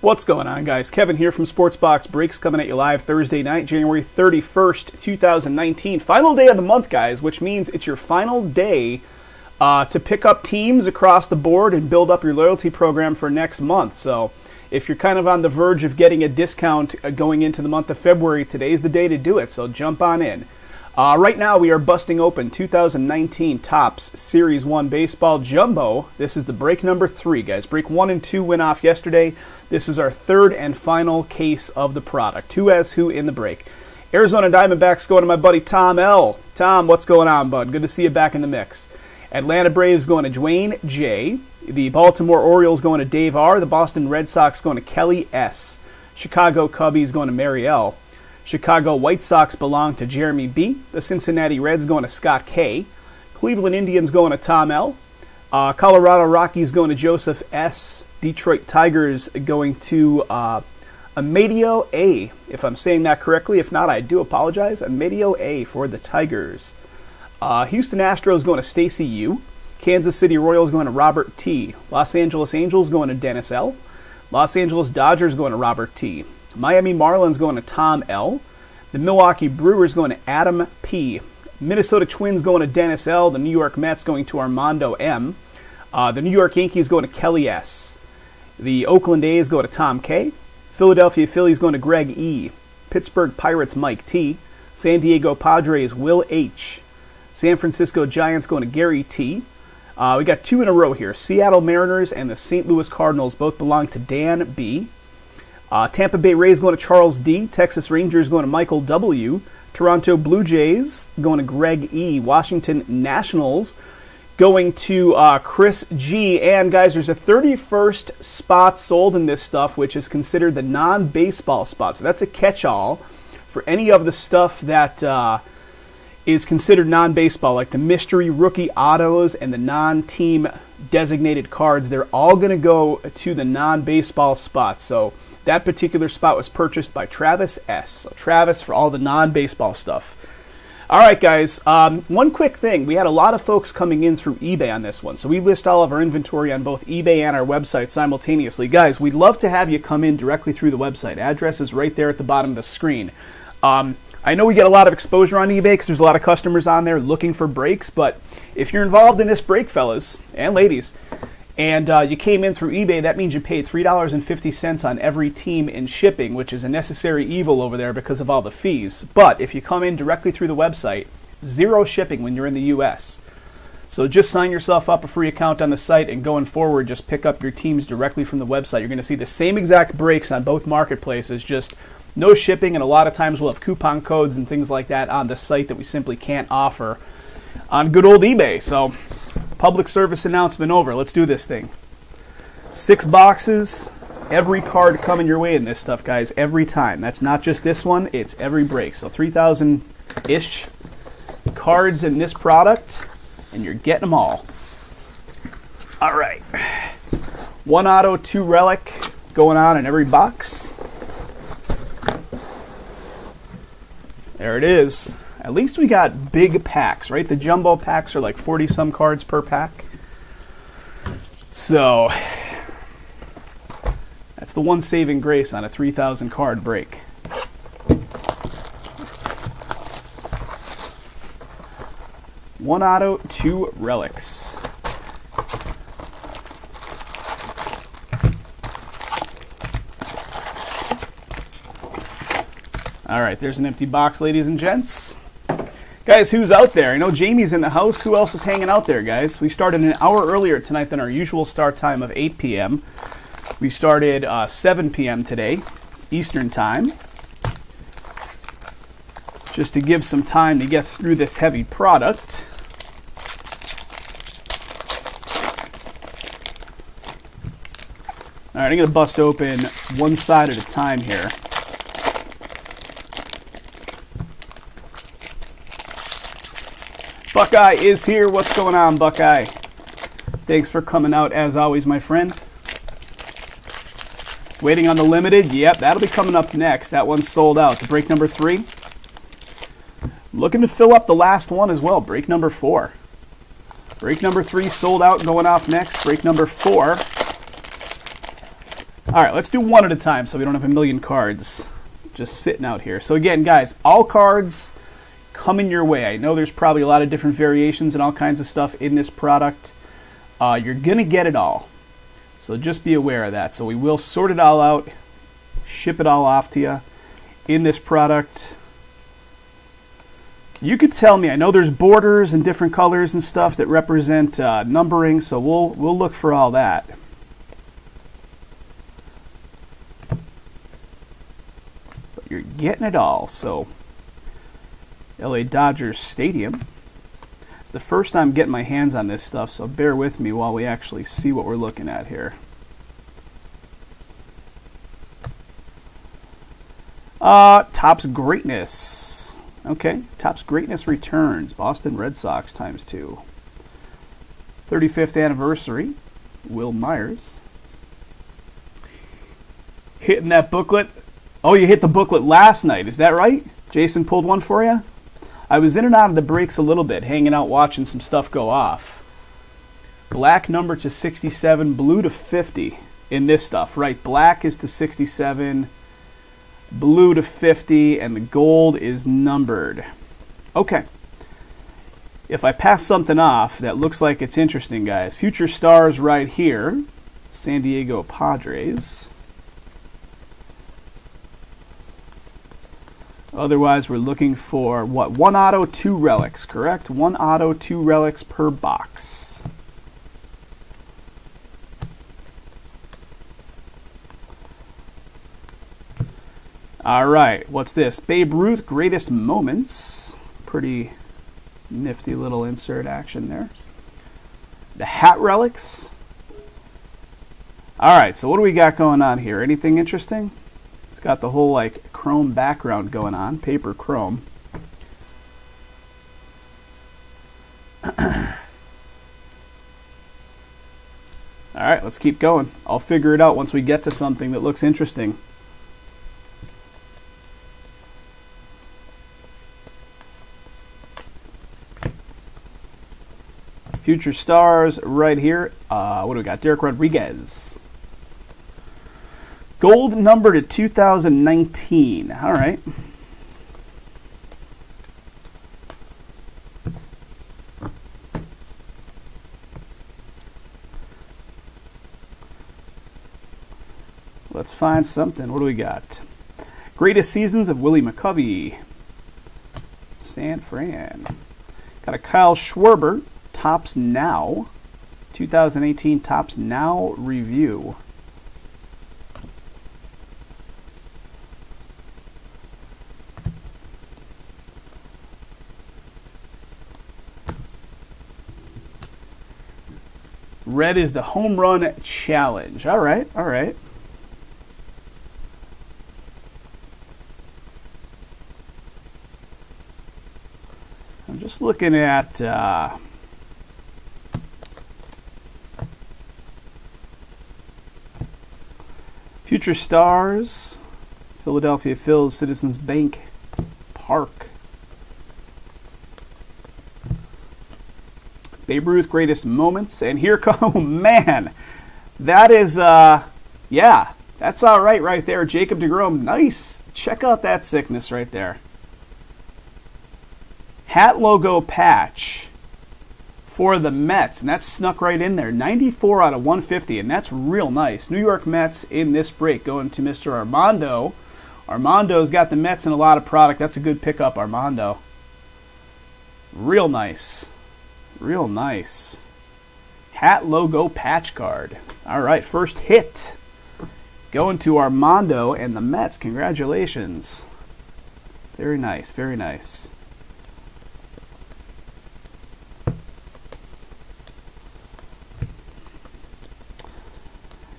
What's going on, guys? Kevin here from SportsBoxBreaks coming at you live Thursday night, January 31st, 2019. Final day of the month, guys, which means it's your final day to pick up teams across the board and build up your loyalty program for next month. So if you're kind of on the verge of getting a discount going into the month of February, today's the day to do it, so jump on in. Right now, we are busting open 2019 Topps Series 1 Baseball Jumbo. This is the break number 3, guys. Break 1 and 2 went off yesterday. This is our third and final case of the product. Who has who in the break? Arizona Diamondbacks going to my buddy Tom L. Tom, what's going on, bud? Good to see you back in the mix. Atlanta Braves going to Dwayne J. The Baltimore Orioles going to Dave R. The Boston Red Sox going to Kelly S. Chicago Cubbies going to Mary L. Chicago White Sox belong to Jeremy B. The Cincinnati Reds going to Scott K. Cleveland Indians going to Tom L. Colorado Rockies going to Joseph S. Detroit Tigers going to Amedio A. If I'm saying that correctly. If not, I do apologize. Amedio A for the Tigers. Houston Astros going to Stacy U. Kansas City Royals going to Robert T. Los Angeles Angels going to Dennis L. Los Angeles Dodgers going to Robert T. Miami Marlins going to Tom L. The Milwaukee Brewers going to Adam P. Minnesota Twins going to Dennis L. The New York Mets going to Armando M. The New York Yankees going to Kelly S. The Oakland A's go to Tom K. Philadelphia Phillies going to Greg E. Pittsburgh Pirates Mike T. San Diego Padres Will H. San Francisco Giants going to Gary T. We got 2 in a row here. Seattle Mariners and the St. Louis Cardinals both belong to Dan B. Tampa Bay Rays going to Charles D. Texas Rangers going to Michael W. Toronto Blue Jays going to Greg E. Washington Nationals going to Chris G. And guys, there's a 31st spot sold in this stuff, which is considered the non-baseball spot. So that's a catch-all for any of the stuff that is considered non-baseball, like the mystery rookie autos and the non-team designated cards. They're all going to go to the non-baseball spot. So that particular spot was purchased by Travis S. So Travis for all the non-baseball stuff. All right, guys. One quick thing. We had a lot of folks coming in through eBay on this one. So we list all of our inventory on both eBay and our website simultaneously. Guys, we'd love to have you come in directly through the website. Address is right there at the bottom of the screen. I know we get a lot of exposure on eBay because there's a lot of customers on there looking for breaks. But if you're involved in this break, fellas and ladies, and you came in through eBay, that means you paid $3.50 on every team in shipping, which is a necessary evil over there because of all the fees. But if you come in directly through the website, 0 shipping when you're in the U.S. So just sign yourself up a free account on the site, and going forward, just pick up your teams directly from the website. You're going to see the same exact breaks on both marketplaces, just no shipping, and a lot of times we'll have coupon codes and things like that on the site that we simply can't offer on good old eBay. So public service announcement over. Let's do this thing. 6 boxes, every card coming your way in this stuff, guys, every time. That's not just this one, it's every break. So 3,000-ish cards in this product, and you're getting them all. All right. 1 auto, 2 relic going on in every box. There it is. At least we got big packs, right? The jumbo packs are like 40-some cards per pack. So that's the one saving grace on a 3,000 card break. One auto, 2 relics. All right, there's an empty box, ladies and gents. Guys, who's out there? I know Jamie's in the house. Who else is hanging out there, guys? We started an hour earlier tonight than our usual start time of 8 p.m. We started 7 p.m. today, Eastern Time, just to give some time to get through this heavy product. All right, I'm going to bust open one side at a time here. Buckeye is here. What's going on, Buckeye? Thanks for coming out, as always, my friend. Waiting on the limited. Yep, that'll be coming up next. That one's sold out. The break number 3. Looking to fill up the last one as well. Break number 4. Break number 3 sold out, going off next. Break number 4. All right, let's do one at a time so we don't have a million cards just sitting out here. So again, guys, all cards coming your way. I know there's probably a lot of different variations and all kinds of stuff in this product. You're going to get it all. So just be aware of that. So we will sort it all out, ship it all off to you in this product. You could tell me, I know there's borders and different colors and stuff that represent numbering, so we'll look for all that. But you're getting it all. So LA Dodgers Stadium. It's the first time getting my hands on this stuff, so bear with me while we actually see what we're looking at here. Topps Greatness. Okay, Topps Greatness returns. Boston Red Sox ×2. 35th anniversary. Will Myers. Hitting that booklet. Oh, you hit the booklet last night. Is that right? Jason pulled one for you? I was in and out of the breaks a little bit, hanging out watching some stuff go off. Black number to 67, blue to 50 in this stuff, right? Black is to 67, blue to 50, and the gold is numbered. Okay. If I pass something off that looks like it's interesting, guys, future stars right here, San Diego Padres. Otherwise, we're looking for, what, 1 auto, 2 relics, correct? 1 auto, 2 relics per box. All right, what's this? Babe Ruth Greatest Moments. Pretty nifty little insert action there. The hat relics. All right, so what do we got going on here? Anything interesting? It's got the whole like chrome background going on, paper chrome. All right, let's keep going. I'll figure it out once we get to something that looks interesting. Future stars right here. What do we got? Derek Rodriguez. Gold number to 2019. All right. Let's find something. What do we got? Greatest seasons of Willie McCovey. San Fran. Got a Kyle Schwarber. Topps Now. 2018 Topps Now review. Red is the home run challenge. All right, all right. I'm just looking at future stars. Philadelphia Phils, Citizens Bank Park. Babe Ruth Greatest Moments, and here come, oh man, that is, yeah, that's all right there. Jacob deGrom, nice. Check out that sickness right there. Hat logo patch for the Mets, and that's snuck right in there. 94 out of 150, and that's real nice. New York Mets in this break going to Mr. Armando. Armando's got the Mets in a lot of product. That's a good pickup, Armando. Real nice. Real nice. Hat logo patch card. All right, first hit. Going to Armando and the Mets. Congratulations. Very nice, very nice.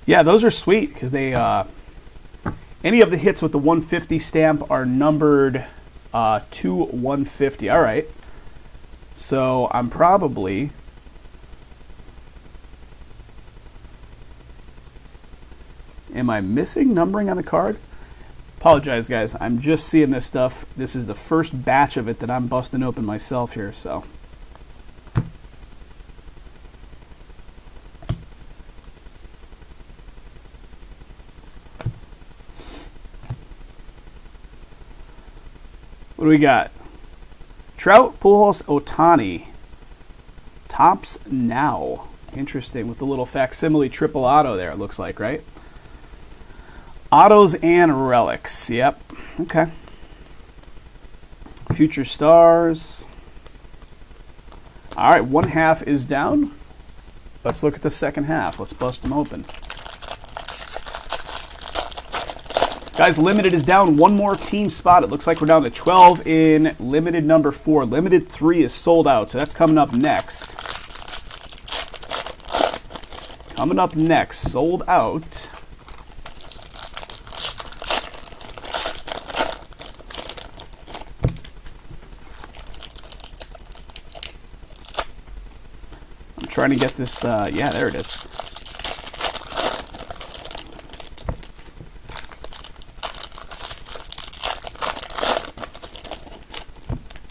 Yeah, those are sweet because they, any of the hits with the 150 stamp are numbered to 150. All right. So I'm probably am I missing numbering on the card? Apologize, guys. I'm just seeing this stuff. This is the first batch of it that I'm busting open myself here, so. do we got? Trout, Pujols, Ohtani. Tops now. Interesting with the little facsimile triple auto there, it looks like, right? Autos and relics. Yep. Okay. Future stars. All right, one half is down. Let's look at the second half. Let's bust them open. Guys, limited is down one more team spot. It looks like we're down to 12 in limited number 4. Limited 3 is sold out, so that's coming up next. Coming up next, sold out. I'm trying to get this, yeah, there it is.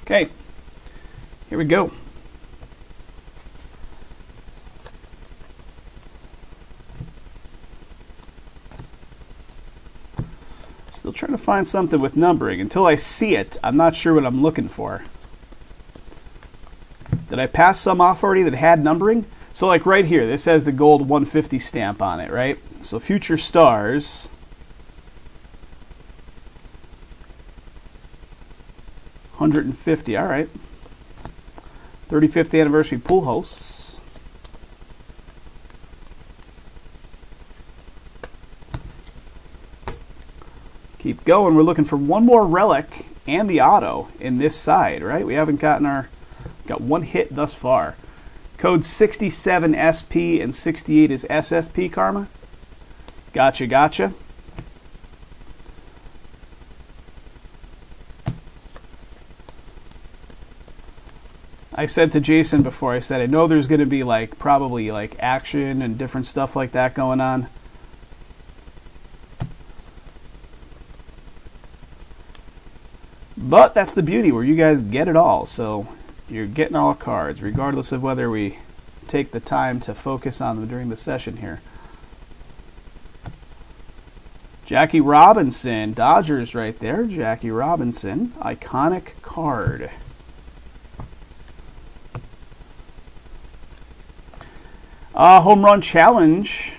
Okay, here we go. Still trying to find something with numbering. Until I see it, I'm not sure what I'm looking for. Did I pass some off already that had numbering? So like right here, this has the gold 150 stamp on it, right? So future stars. 150, all right. 35th anniversary Pujols. Let's keep going. We're looking for one more relic and the auto in this side, right? We haven't got one hit thus far. Code 67 SP and 68 is SSP Karma. Gotcha. I said to Jason before, I said, I know there's going to be probably action and different stuff like that going on. But that's the beauty where you guys get it all. So you're getting all cards, regardless of whether we take the time to focus on them during the session here. Jackie Robinson, Dodgers right there. Jackie Robinson, iconic card. Home run challenge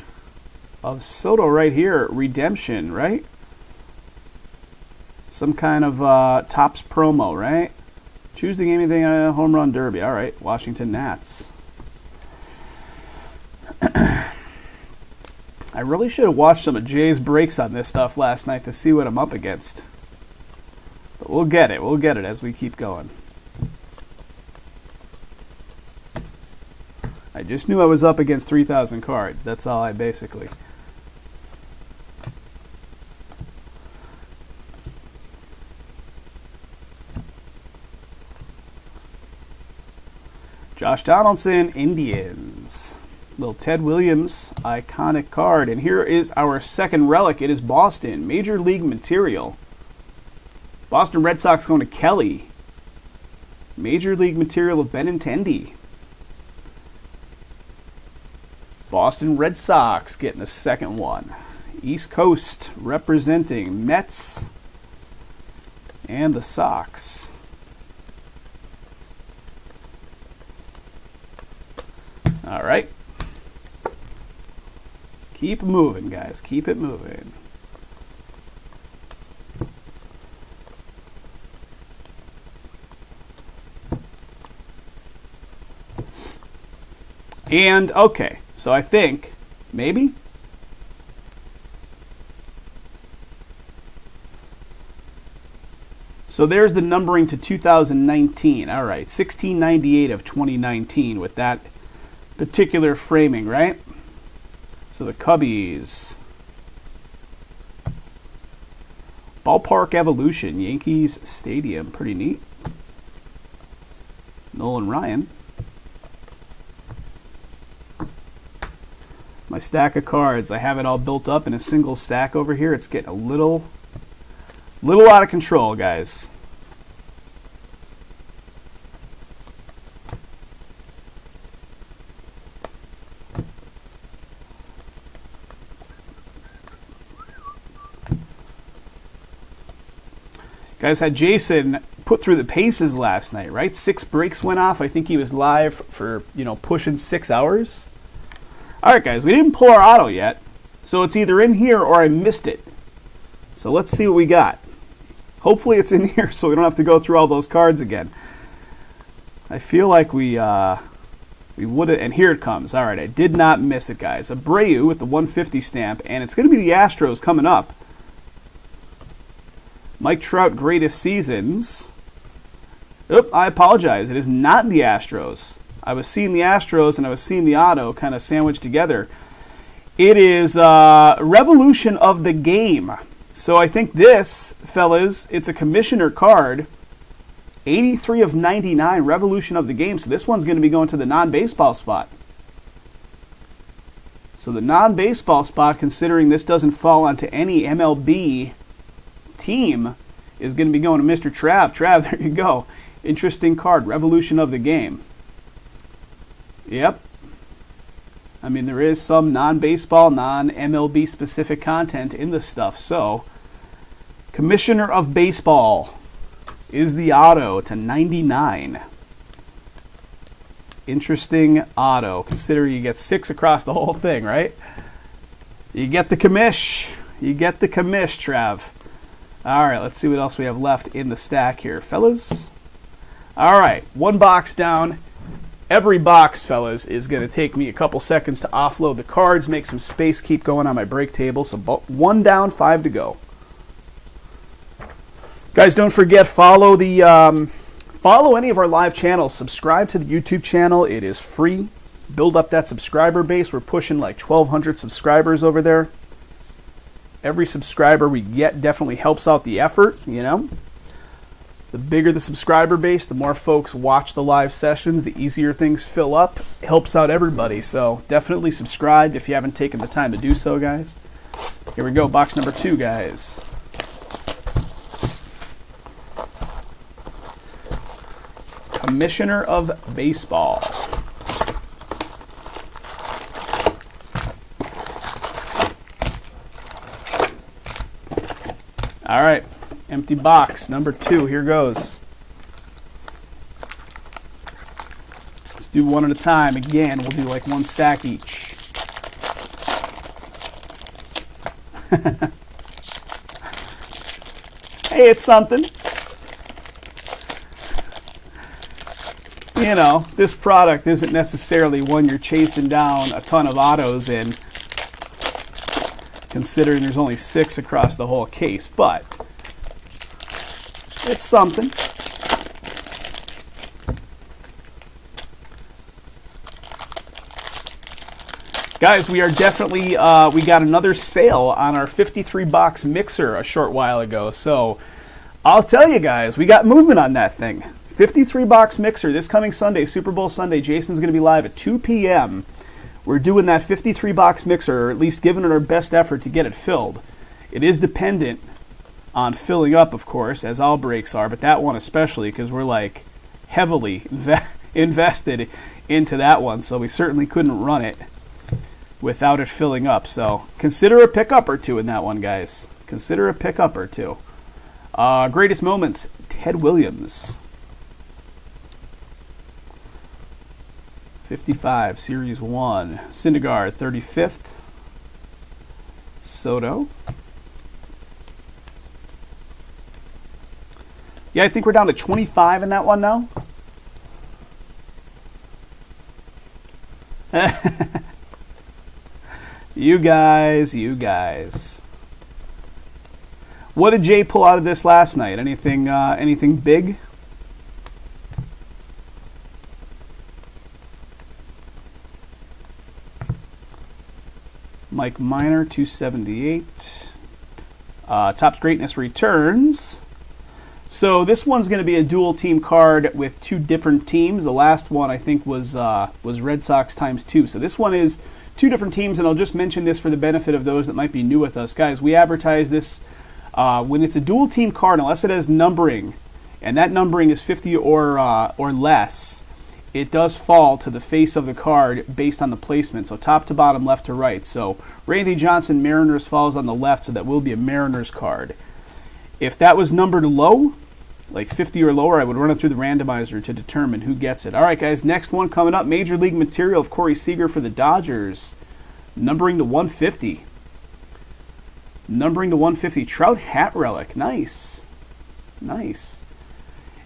of Soto right here. Redemption, right? Some kind of Topps promo, right? Choose the game anything home run derby. All right, Washington Nats. I really should have watched some of Jay's breaks on this stuff last night to see what I'm up against. But we'll get it. We'll get it as we keep going. I just knew I was up against 3,000 cards. That's all I basically. Josh Donaldson, Indians. Little Ted Williams, iconic card. And here is our second relic. It is Boston, Major League Material. Boston Red Sox going to Kelly. Major League Material of Benintendi. Boston Red Sox getting the second one. East Coast representing Mets and the Sox. All right. Let's keep moving, guys. Keep it moving. And, okay, so I think, maybe? So there's the numbering to 2019. All right, 1698 of 2019 with that particular framing, right? So the Cubbies. Ballpark Evolution, Yankees Stadium. Pretty neat. Nolan Ryan. My stack of cards, I have it all built up in a single stack over here. It's getting a little out of control, guys. Guys, had Jason put through the paces last night, right? 6 breaks went off. I think he was live for, pushing 6 hours. All right, guys, we didn't pull our auto yet, so it's either in here or I missed it. So let's see what we got. Hopefully it's in here so we don't have to go through all those cards again. I feel like we would have, and here it comes. All right, I did not miss it, guys. Abreu with the 150 stamp, and it's going to be the Astros coming up. Mike Trout, greatest seasons. Oop, I apologize. It is not the Astros. I was seeing the Astros and I was seeing the auto kind of sandwiched together. It is Revolution of the Game. So I think this, fellas, it's a commissioner card. 83 of 99, Revolution of the Game. So this one's going to be going to the non-baseball spot. So the non-baseball spot, considering this doesn't fall onto any MLB team, is going to be going to Mr. Trav. Trav, there you go. Interesting card, Revolution of the Game. Yep. I mean, there is some non-baseball, non-MLB specific content in this stuff. So, Commissioner of Baseball is the auto to 99. Interesting auto, considering you get 6 across the whole thing, right? You get the commish. You get the commish, Trav. All right, let's see what else we have left in the stack here, fellas. All right, 1 box down. Every box, fellas, is going to take me a couple seconds to offload the cards, make some space, keep going on my break table. So 1 down, 5 to go. Guys, don't forget, follow any of our live channels. Subscribe to the YouTube channel. It is free. Build up that subscriber base. We're pushing like 1,200 subscribers over there. Every subscriber we get definitely helps out the effort, The bigger the subscriber base, the more folks watch the live sessions, the easier things fill up. It helps out everybody. So definitely subscribe if you haven't taken the time to do so, guys. Here we go, box number 2, guys. Commissioner of Baseball. All right, empty box number 2. Here goes. Let's do one at a time. Again, we'll do like 1 stack each. Hey, it's something. This product isn't necessarily one you're chasing down a ton of autos in, considering there's only 6 across the whole case, but it's something. Guys, we are definitely, we got another sale on our 53-box mixer a short while ago, so I'll tell you guys, we got movement on that thing. 53-box mixer this coming Sunday, Super Bowl Sunday. Jason's going to be live at 2 p.m. We're doing that 53-box mixer, or at least giving it our best effort to get it filled. It is dependent on filling up, of course, as all breaks are, but that one especially, because we're like heavily invested into that one, so we certainly couldn't run it without it filling up. So consider a pickup or 2 in that one, guys. Consider a pickup or 2. Greatest moments, Ted Williams. 55, Series 1. Syndergaard, 35th. Soto. Yeah, I think we're down to 25 in that one now. You guys. What did Jay pull out of this last night? Anything big? Mike Minor, 278. Topps Greatness returns. So this one's going to be a dual team card with 2 different teams. The last one I think was Red Sox ×2. So this one is 2 different teams, and I'll just mention this for the benefit of those that might be new with us. Guys, we advertise this when it's a dual team card, unless it has numbering, and that numbering is 50 or less, it does fall to the face of the card based on the placement, so top to bottom, left to right. So Randy Johnson, Mariners, falls on the left, so that will be a Mariners card. If that was numbered low, like 50 or lower, I would run it through the randomizer to determine who gets it. All right, guys, next one coming up, Major League Material of Corey Seager for the Dodgers, numbering to 150. Numbering to 150, Trout hat relic. Nice. Nice.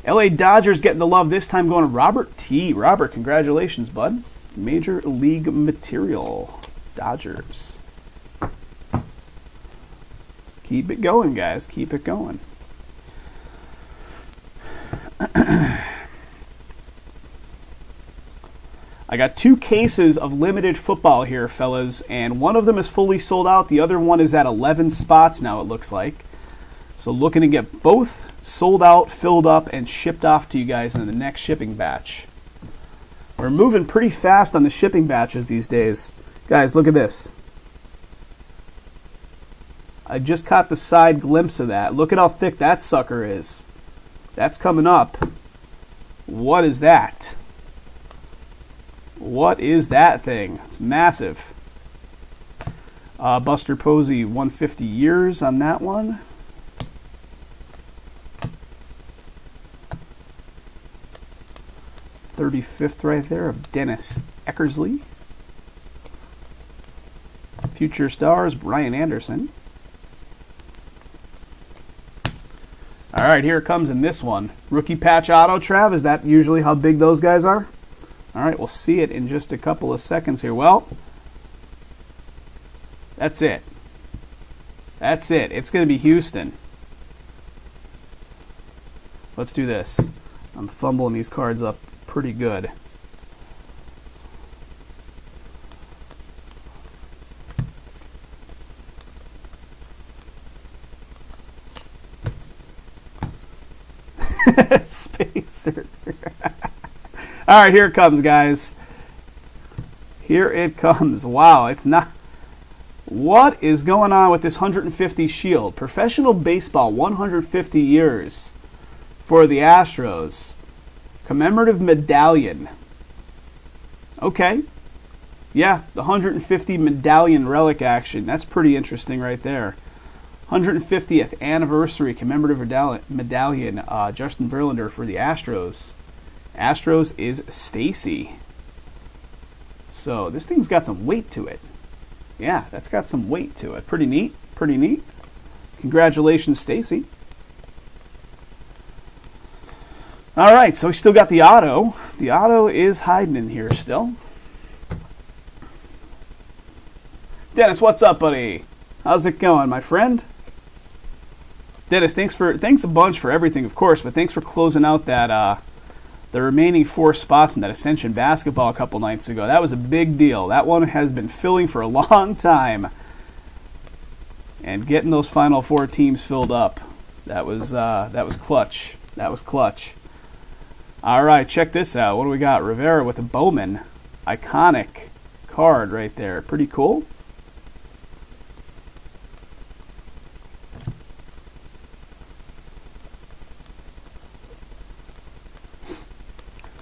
LA Dodgers getting the love this time, going to Robert T. Robert, congratulations, bud. Major League Material, Dodgers. Let's keep it going, guys. Keep it going. I got 2 cases of limited football here, fellas, and one of them is fully sold out. The other one is at 11 spots now, it looks like. So looking to get both sold out, filled up, and shipped off to you guys in the next shipping batch. We're moving pretty fast on the shipping batches these days. Guys, look at this. I just caught the side glimpse of that. Look at how thick that sucker is. That's coming up. What is that? What is that thing? It's massive. Buster Posey, 150 years on that one. .35 right there of Dennis Eckersley. Future stars, Brian Anderson. All right, here it comes in this one. Rookie patch auto, Trav. Is that usually how big those guys are? All right, we'll see it in just a couple of seconds here. Well, that's it. That's it. It's going to be Houston. Let's do this. I'm fumbling these cards up pretty good. Spacer. All right, here it comes, guys. Here it comes. Wow, it's not... What is going on with this 150 shield? Professional baseball, 150 years for the Astros. Commemorative medallion. Okay. Yeah, the 150 medallion relic action. That's pretty interesting right there. 150th anniversary commemorative medallion. Justin Verlander for the Astros. Astros is Stacy. So this thing's got some weight to it. Yeah, that's got some weight to it. Pretty neat. Pretty neat. Congratulations, Stacy. All right, so we still got the auto. The auto is hiding in here still. Dennis, what's up, buddy? How's it going, my friend? Dennis, thanks a bunch for everything, of course, but thanks for closing out that the remaining 4 spots in that Ascension basketball a couple nights ago. That was a big deal. That one has been filling for a long time, and getting those final 4 teams filled up, that was clutch. That was clutch. All right, check this out. What do we got? Rivera with a Bowman. Iconic card right there. Pretty cool.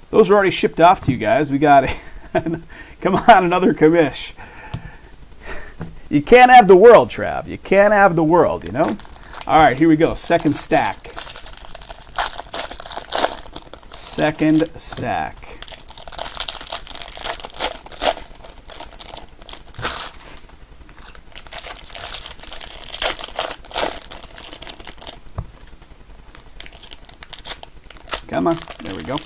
Those are already shipped off to you guys. We got it. Come on, another commish. You can't have the world, Trav. You can't have the world, you know? All right, here we go. Second stack. Second stack. Come on. There we go.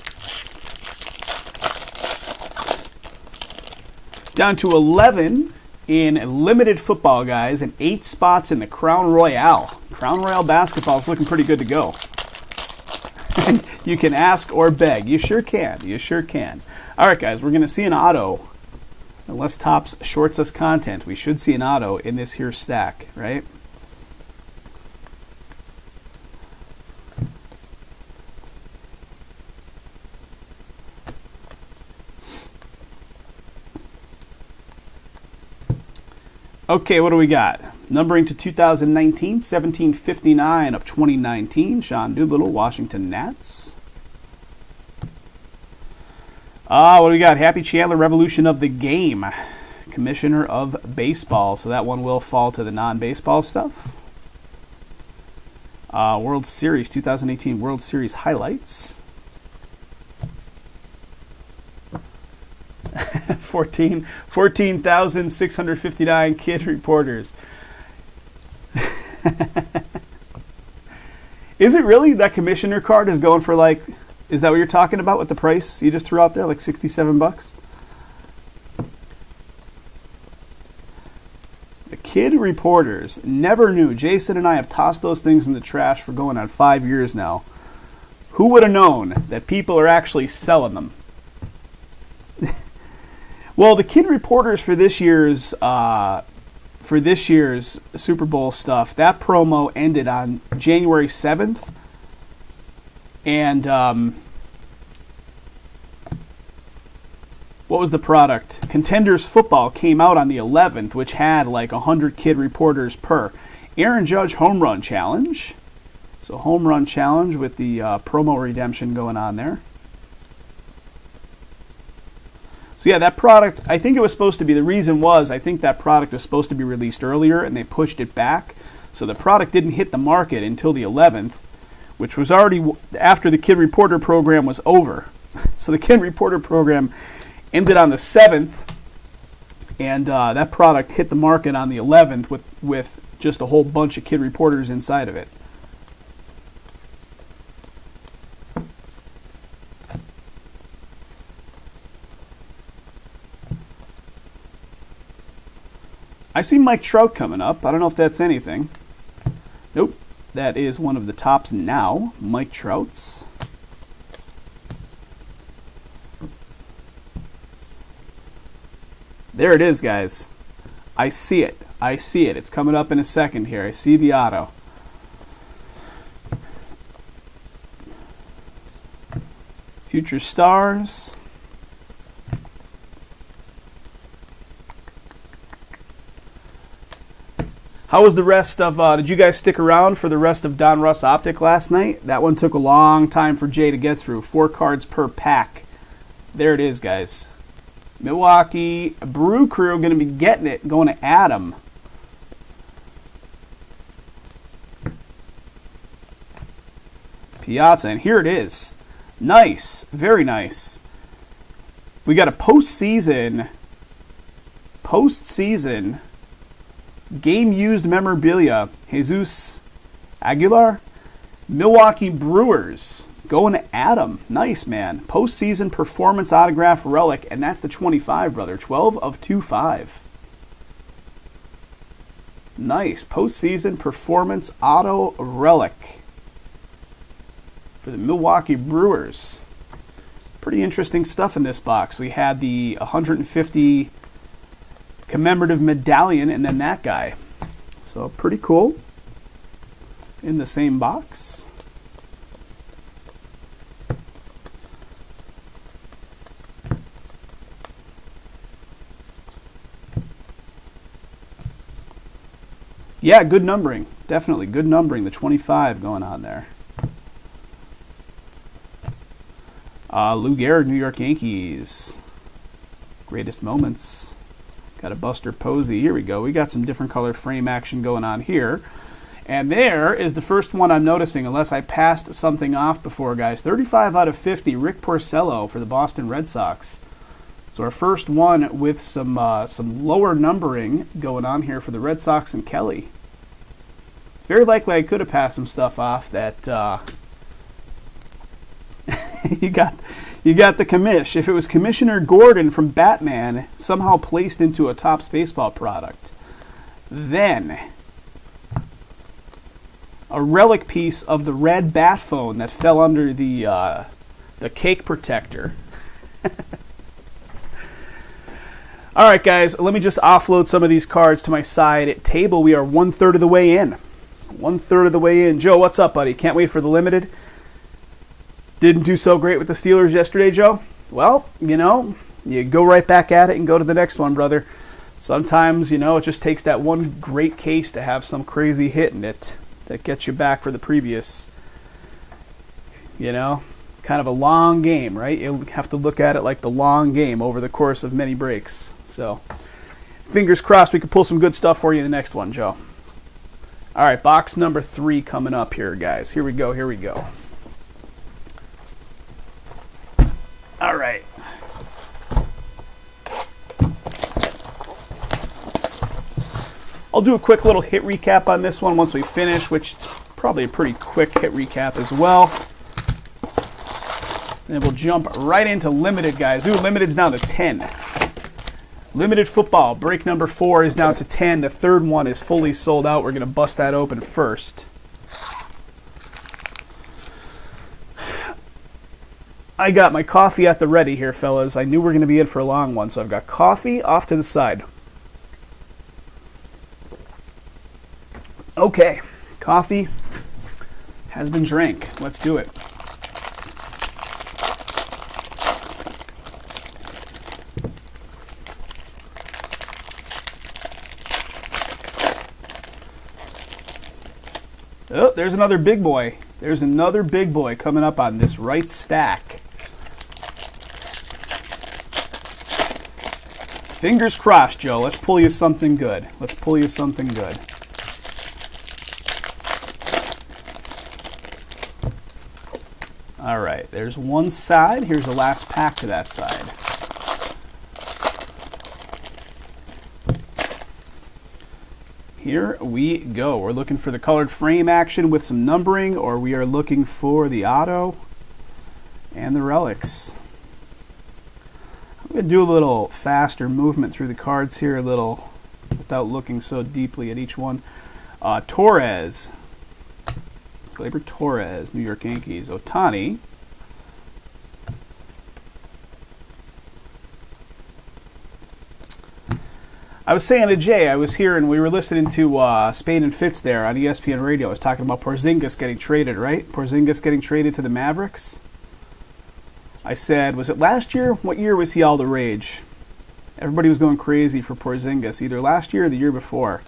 Down to 11 in limited football, guys, and 8 spots in the Crown Royale. Crown Royale basketball is looking pretty good to go. You can ask or beg. You sure can. You sure can. All right, guys, we're going to see an auto. Unless Topps shorts us content, we should see an auto in this here stack, right? Okay, what do we got? Numbering to 2019, 1759 of 2019. Sean Doolittle, Washington Nats. What do we got? Happy Chandler, Revolution of the Game. Commissioner of Baseball. So that one will fall to the non-baseball stuff. World Series, 2018 World Series highlights. 14,659 kid reporters. Is it really? That commissioner card is going for like, is that what you're talking about with the price you just threw out there, like $67? The kid reporters. Never knew. Jason and I have tossed those things in the trash for going on 5 years now. Who would have known that people are actually selling them? Well, the kid reporters for this year's Super Bowl stuff, that promo ended on January 7th. And what was the product? Contenders Football came out on the 11th, which had like 100 kid reporters per. Aaron Judge Home Run Challenge. So Home Run Challenge with the promo redemption going on there. So yeah, that product, I think it was supposed to be, the reason was, I think that product was supposed to be released earlier and they pushed it back. So the product didn't hit the market until the 11th, which was already after the Kid Reporter program was over. So the Kid Reporter program ended on the 7th, and that product hit the market on the 11th with just a whole bunch of Kid Reporters inside of it. I see Mike Trout coming up. I don't know if that's anything. Nope. That is one of the tops now. Mike Trout's. There it is, guys. I see it. I see it. It's coming up in a second here. I see the auto. Future Stars. How was the rest of, did you guys stick around for the rest of Don Russ Optic last night? That one took a long time for Jay to get through. 4 cards per pack. There it is, guys. Milwaukee Brew Crew going to be getting it, going to Adam. Piazza, and here it is. Nice. Very nice. We got a postseason game-used memorabilia, Jesus Aguilar, Milwaukee Brewers, going to Adam. Nice, man. Postseason performance autograph relic, and that's the 25, brother. 12 of 25. Nice. Postseason performance auto relic for the Milwaukee Brewers. Pretty interesting stuff in this box. We had the 150 commemorative medallion, and then that guy. So pretty cool. In the same box. Yeah, good numbering. Definitely good numbering. The 25 going on there. Lou Gehrig, New York Yankees. Greatest moments. Got a Buster Posey. Here we go. We got some different color frame action going on here. And there is the first one I'm noticing, unless I passed something off before, guys. 35 out of 50, Rick Porcello for the Boston Red Sox. So our first one with some lower numbering going on here for the Red Sox and Kelly. Very likely I could have passed some stuff off that you got the commish. If it was Commissioner Gordon from Batman somehow placed into a Topps baseball product, then a relic piece of the red bat phone that fell under the cake protector. All right, guys, let me just offload some of these cards to my side table. We are 1/3 of the way in. 1/3 of the way in. Joe, what's up, buddy? Can't wait for the limited. Didn't do so great with the Steelers yesterday, Joe? Well, you go right back at it and go to the next one, brother. Sometimes, it just takes that one great case to have some crazy hit in it that gets you back for the previous, kind of a long game, right? You have to look at it like the long game over the course of many breaks. So, fingers crossed we can pull some good stuff for you in the next one, Joe. All right, box number 3 coming up here, guys. Here we go, here we go. All right. I'll do a quick little hit recap on this one once we finish, which is probably a pretty quick hit recap as well. And we'll jump right into limited, guys. Ooh, limited's down to 10. Limited football, break number 4 is down to 10. The third one is fully sold out. We're going to bust that open first. I got my coffee at the ready here, fellas. I knew we were going to be in for a long one, so I've got coffee off to the side. Okay, coffee has been drank. Let's do it. Oh, there's another big boy. There's another big boy coming up on this right stack. Fingers crossed, Joe. Let's pull you something good. Let's pull you something good. All right, there's one side. Here's the last pack to that side. Here we go. We're looking for the colored frame action with some numbering, or we are looking for the auto and the relics. I'm going to do a little faster movement through the cards here, a little without looking so deeply at each one. Torres. Gleyber Torres, New York Yankees. Ohtani. I was saying to Jay, I was here and we were listening to Spain and Fitz there on ESPN Radio. I was talking about Porzingis getting traded, right? Porzingis getting traded to the Mavericks. I said, was it last year? What year was he all the rage? Everybody was going crazy for Porzingis, either last year or the year before.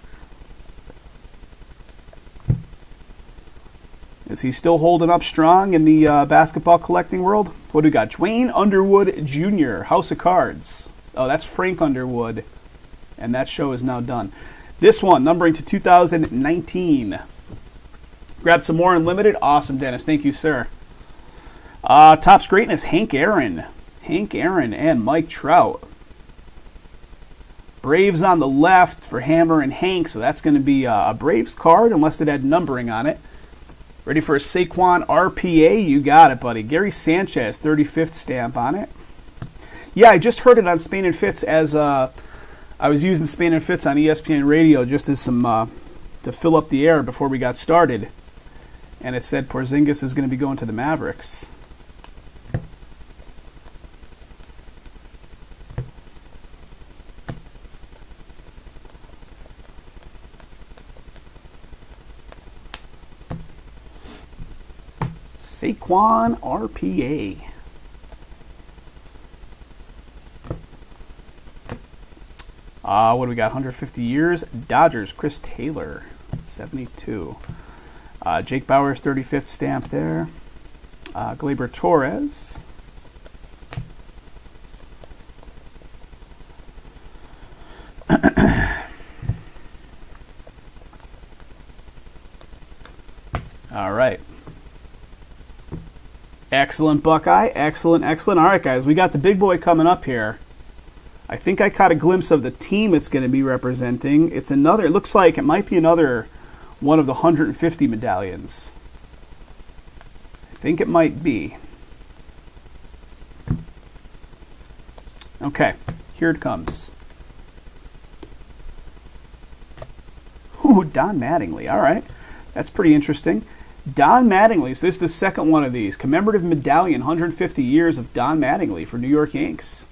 Is he still holding up strong in the basketball collecting world? What do we got? Dwayne Underwood Jr., House of Cards. Oh, that's Frank Underwood. And that show is now done. This one, numbering to 2019. Grab some more Unlimited. Awesome, Dennis. Thank you, sir. Topps Greatness, Hank Aaron. Hank Aaron and Mike Trout. Braves on the left for Hammer and Hank, so that's going to be a Braves card unless it had numbering on it. Ready for a Saquon RPA? You got it, buddy. Gary Sanchez, 35th stamp on it. Yeah, I just heard it on Spain and Fitz as I was using Spain and Fitz on ESPN Radio just as some to fill up the air before we got started. And it said Porzingis is going to be going to the Mavericks. Saquon RPA. What do we got? 150 years. Dodgers, Chris Taylor, 72. Jake Bauers, 35th stamp there. Gleyber Torres. All right. Excellent, Buckeye. Excellent, excellent. All right, guys, we got the big boy coming up here. I think I caught a glimpse of the team it's going to be representing. It's another, it looks like it might be another one of the 150 medallions. I think it might be. Okay, here it comes. Ooh, Don Mattingly. All right, that's pretty interesting. Don Mattingly, so this is the second one of these. Commemorative medallion, 150 years of Don Mattingly for New York Yanks.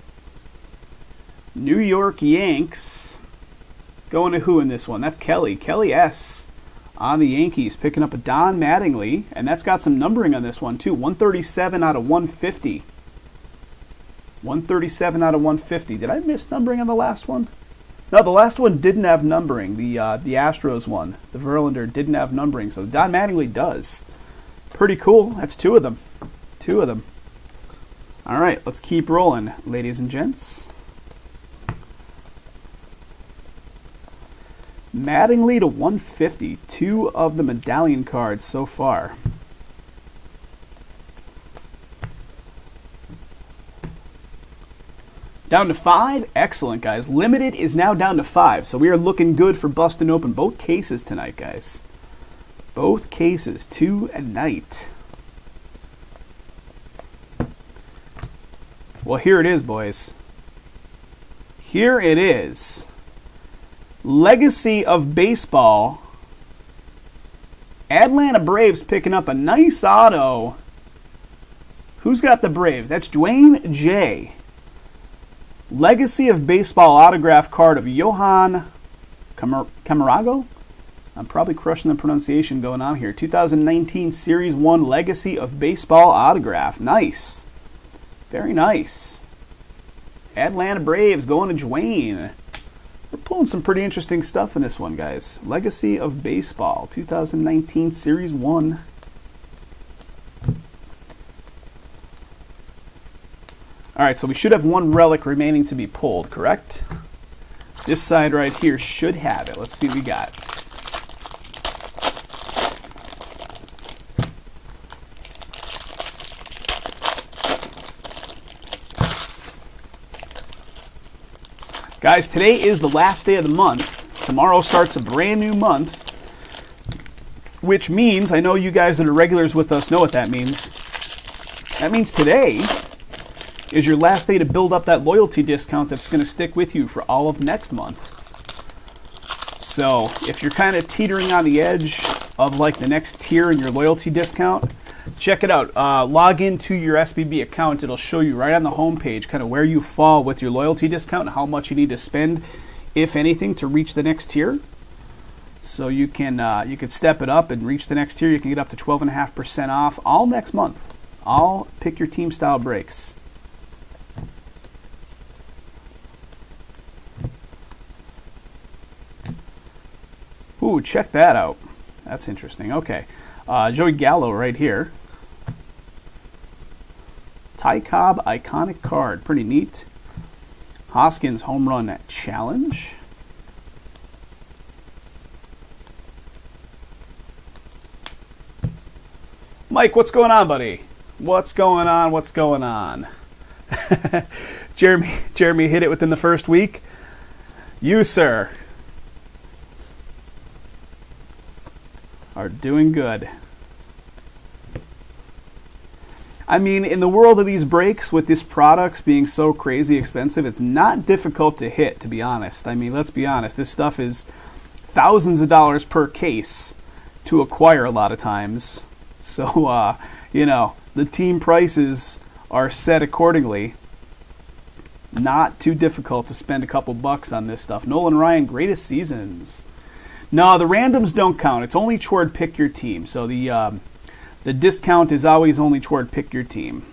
New York Yanks going to who in this one? That's Kelly. Kelly S. on the Yankees picking up a Don Mattingly, and that's got some numbering on this one too. 137 out of 150. 137 out of 150. Did I miss numbering on the last one? No, the last one didn't have numbering. The Astros one, the Verlander, didn't have numbering, so Don Mattingly does. Pretty cool. That's two of them. Two of them. All right, let's keep rolling, ladies and gents. Mattingly to 150. 2 of the medallion cards so far. Down to 5. Excellent, guys. Limited is now down to 5. So we are looking good for busting open both cases tonight, guys. Both cases tonight. Well, here it is, boys. Here it is. Legacy of Baseball. Atlanta Braves picking up a nice auto. Who's got the Braves? That's Dwayne J. Legacy of Baseball autograph card of Johan Camargo. I'm probably crushing the pronunciation going on here. 2019 Series 1 Legacy of Baseball autograph. Nice. Very nice. Atlanta Braves going to Dwayne. We're pulling some pretty interesting stuff in this one, guys. Legacy of Baseball, 2019 Series 1. All right, so we should have one relic remaining to be pulled, correct? This side right here should have it. Let's see what we got. Guys, today is the last day of the month. Tomorrow starts a brand new month, which means, I know you guys that are regulars with us know what that means. That means today is your last day to build up that loyalty discount that's going to stick with you for all of next month. So if you're kind of teetering on the edge of like the next tier in your loyalty discount, check it out. Log into your SBB account. It'll show you right on the home page kind of where you fall with your loyalty discount and how much you need to spend, if anything, to reach the next tier. So you can step it up and reach the next tier. You can get up to 12.5% off all next month. All pick your team style breaks. Ooh, check that out. That's interesting. Okay. Joey Gallo right here. Ty Cobb iconic card. Pretty neat. Hoskins home run challenge. Mike, what's going on, buddy? What's going on? What's going on? Jeremy hit it within the first week. You, sir, are doing good. I mean, in the world of these breaks, with these products being so crazy expensive, it's not difficult to hit, to be honest. I mean, let's be honest. This stuff is thousands of dollars per case to acquire a lot of times. So, you know, the team prices are set accordingly. Not too difficult to spend a couple bucks on this stuff. Nolan Ryan, greatest seasons. No, the randoms don't count. It's only toward pick your team. So the discount is always only toward pick your team.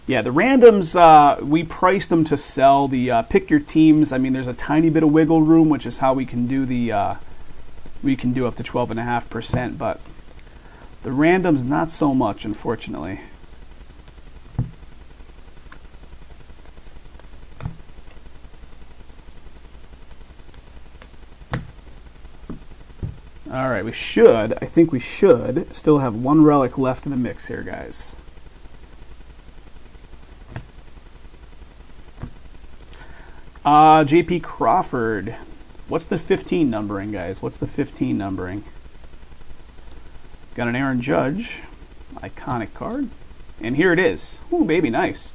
Yeah, the randoms, we priced them to sell. The pick your teams, I mean, there's a tiny bit of wiggle room, which is how we can do we can do up to 12.5%, but the randoms, not so much, unfortunately. All right, I think we should still have one relic left in the mix here, guys. JP Crawford. What's the 15 numbering, guys? What's the 15 numbering? Got an Aaron Judge. Iconic card. And here it is. Ooh, baby, nice.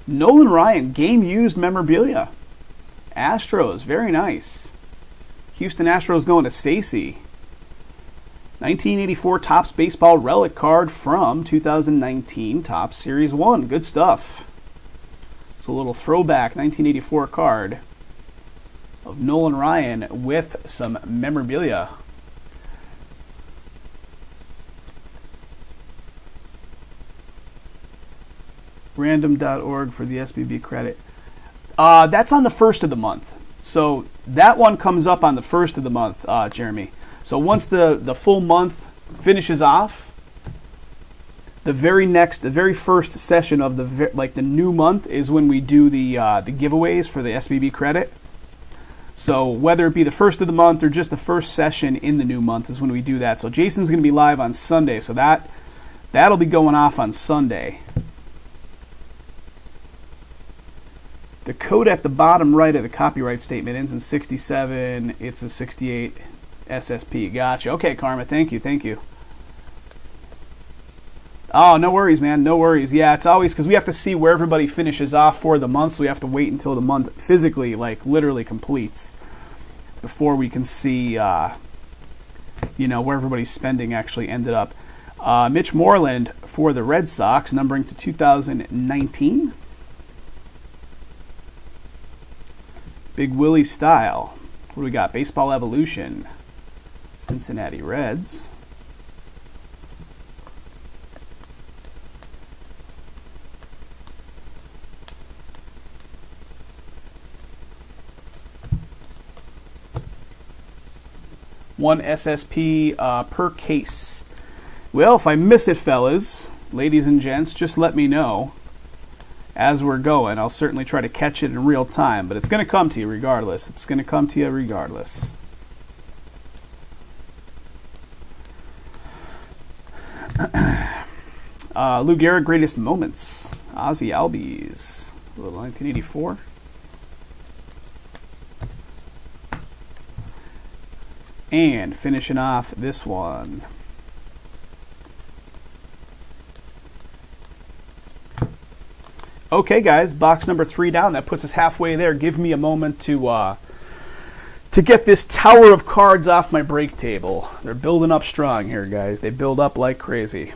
Nolan Ryan, game-used memorabilia. Astros, very nice. Houston Astros going to Stacy. 1984 Topps Baseball Relic card from 2019 Topps Series 1. Good stuff. It's a little throwback 1984 card of Nolan Ryan with some memorabilia. Random.org for the SBB credit. That's on the first of the month. So that one comes up on the first of the month, Jeremy. So once the full month finishes off, the very first session of the new month is when we do the giveaways for the SBB credit. So whether it be the first of the month or just the first session in the new month is when we do that. So Jason's going to be live on Sunday, so that'll be going off on Sunday. The code at the bottom right of the copyright statement ends in 67. It's a 68 SSP. Gotcha. Okay, Karma. Thank you. Oh, no worries, man. No worries. Yeah, it's always because we have to see where everybody finishes off for the month, so we have to wait until the month physically, like literally completes before we can see, where everybody's spending actually ended up. Mitch Moreland for the Red Sox, numbering to 2019. Big Willie Style. What do we got? Baseball Evolution. Cincinnati Reds. One SSP per case. Well, if I miss it, fellas, ladies and gents, just let me know as we're going. I'll certainly try to catch it in real time, but it's going to come to you regardless. Lou Gehrig, greatest moments. Ozzy Albies, 1984. And finishing off this one. Okay, guys, box number 3 down. That puts us halfway there. Give me a moment to get this tower of cards off my break table. They're building up strong here, guys. They build up like crazy.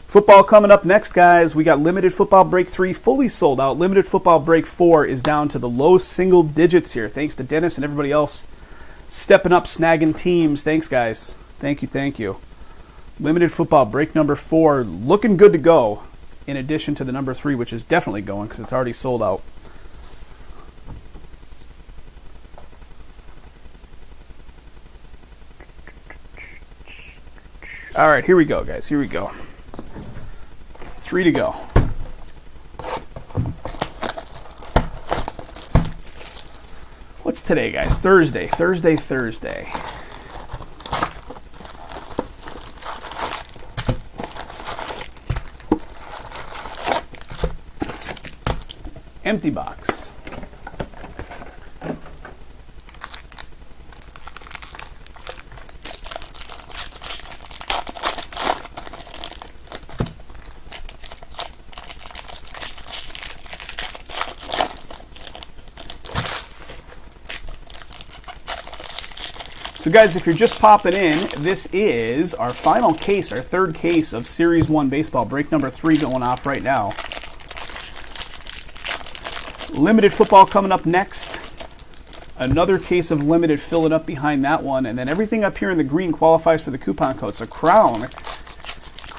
Football coming up next, guys. We got Limited Football Break 3 fully sold out. Limited Football Break 4 is down to the low single digits here. Thanks to Dennis and everybody else stepping up, snagging teams. Thanks, guys. Thank you. Limited Football Break number 4 looking good to go, in addition to the number 3, which is definitely going because it's already sold out. All right, here we go, guys. 3 to go. What's today, guys? Thursday. Empty box. So guys, if you're just popping in, this is our final case, our third case of Series 1 Baseball. Break number 3 going off right now. Limited Football coming up next. Another case of Limited filling up behind that one. And then everything up here in the green qualifies for the coupon code. So Crown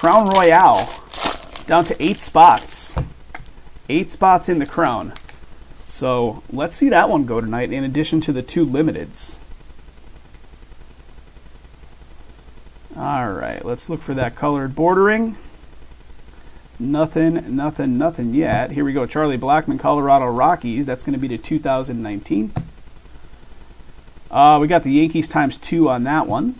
Royale, down to 8 spots. 8 spots in the Crown. So let's see that one go tonight in addition to the 2 Limiteds. All right, let's look for that colored bordering. Nothing yet. Here we go. Charlie Blackmon, Colorado Rockies. That's going to be to 2019. We got the Yankees times 2 on that one.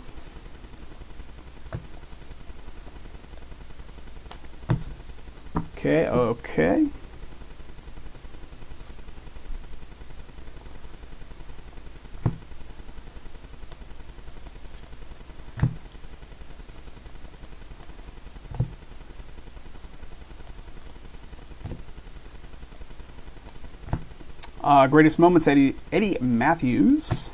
Okay. Greatest moments, Eddie Matthews.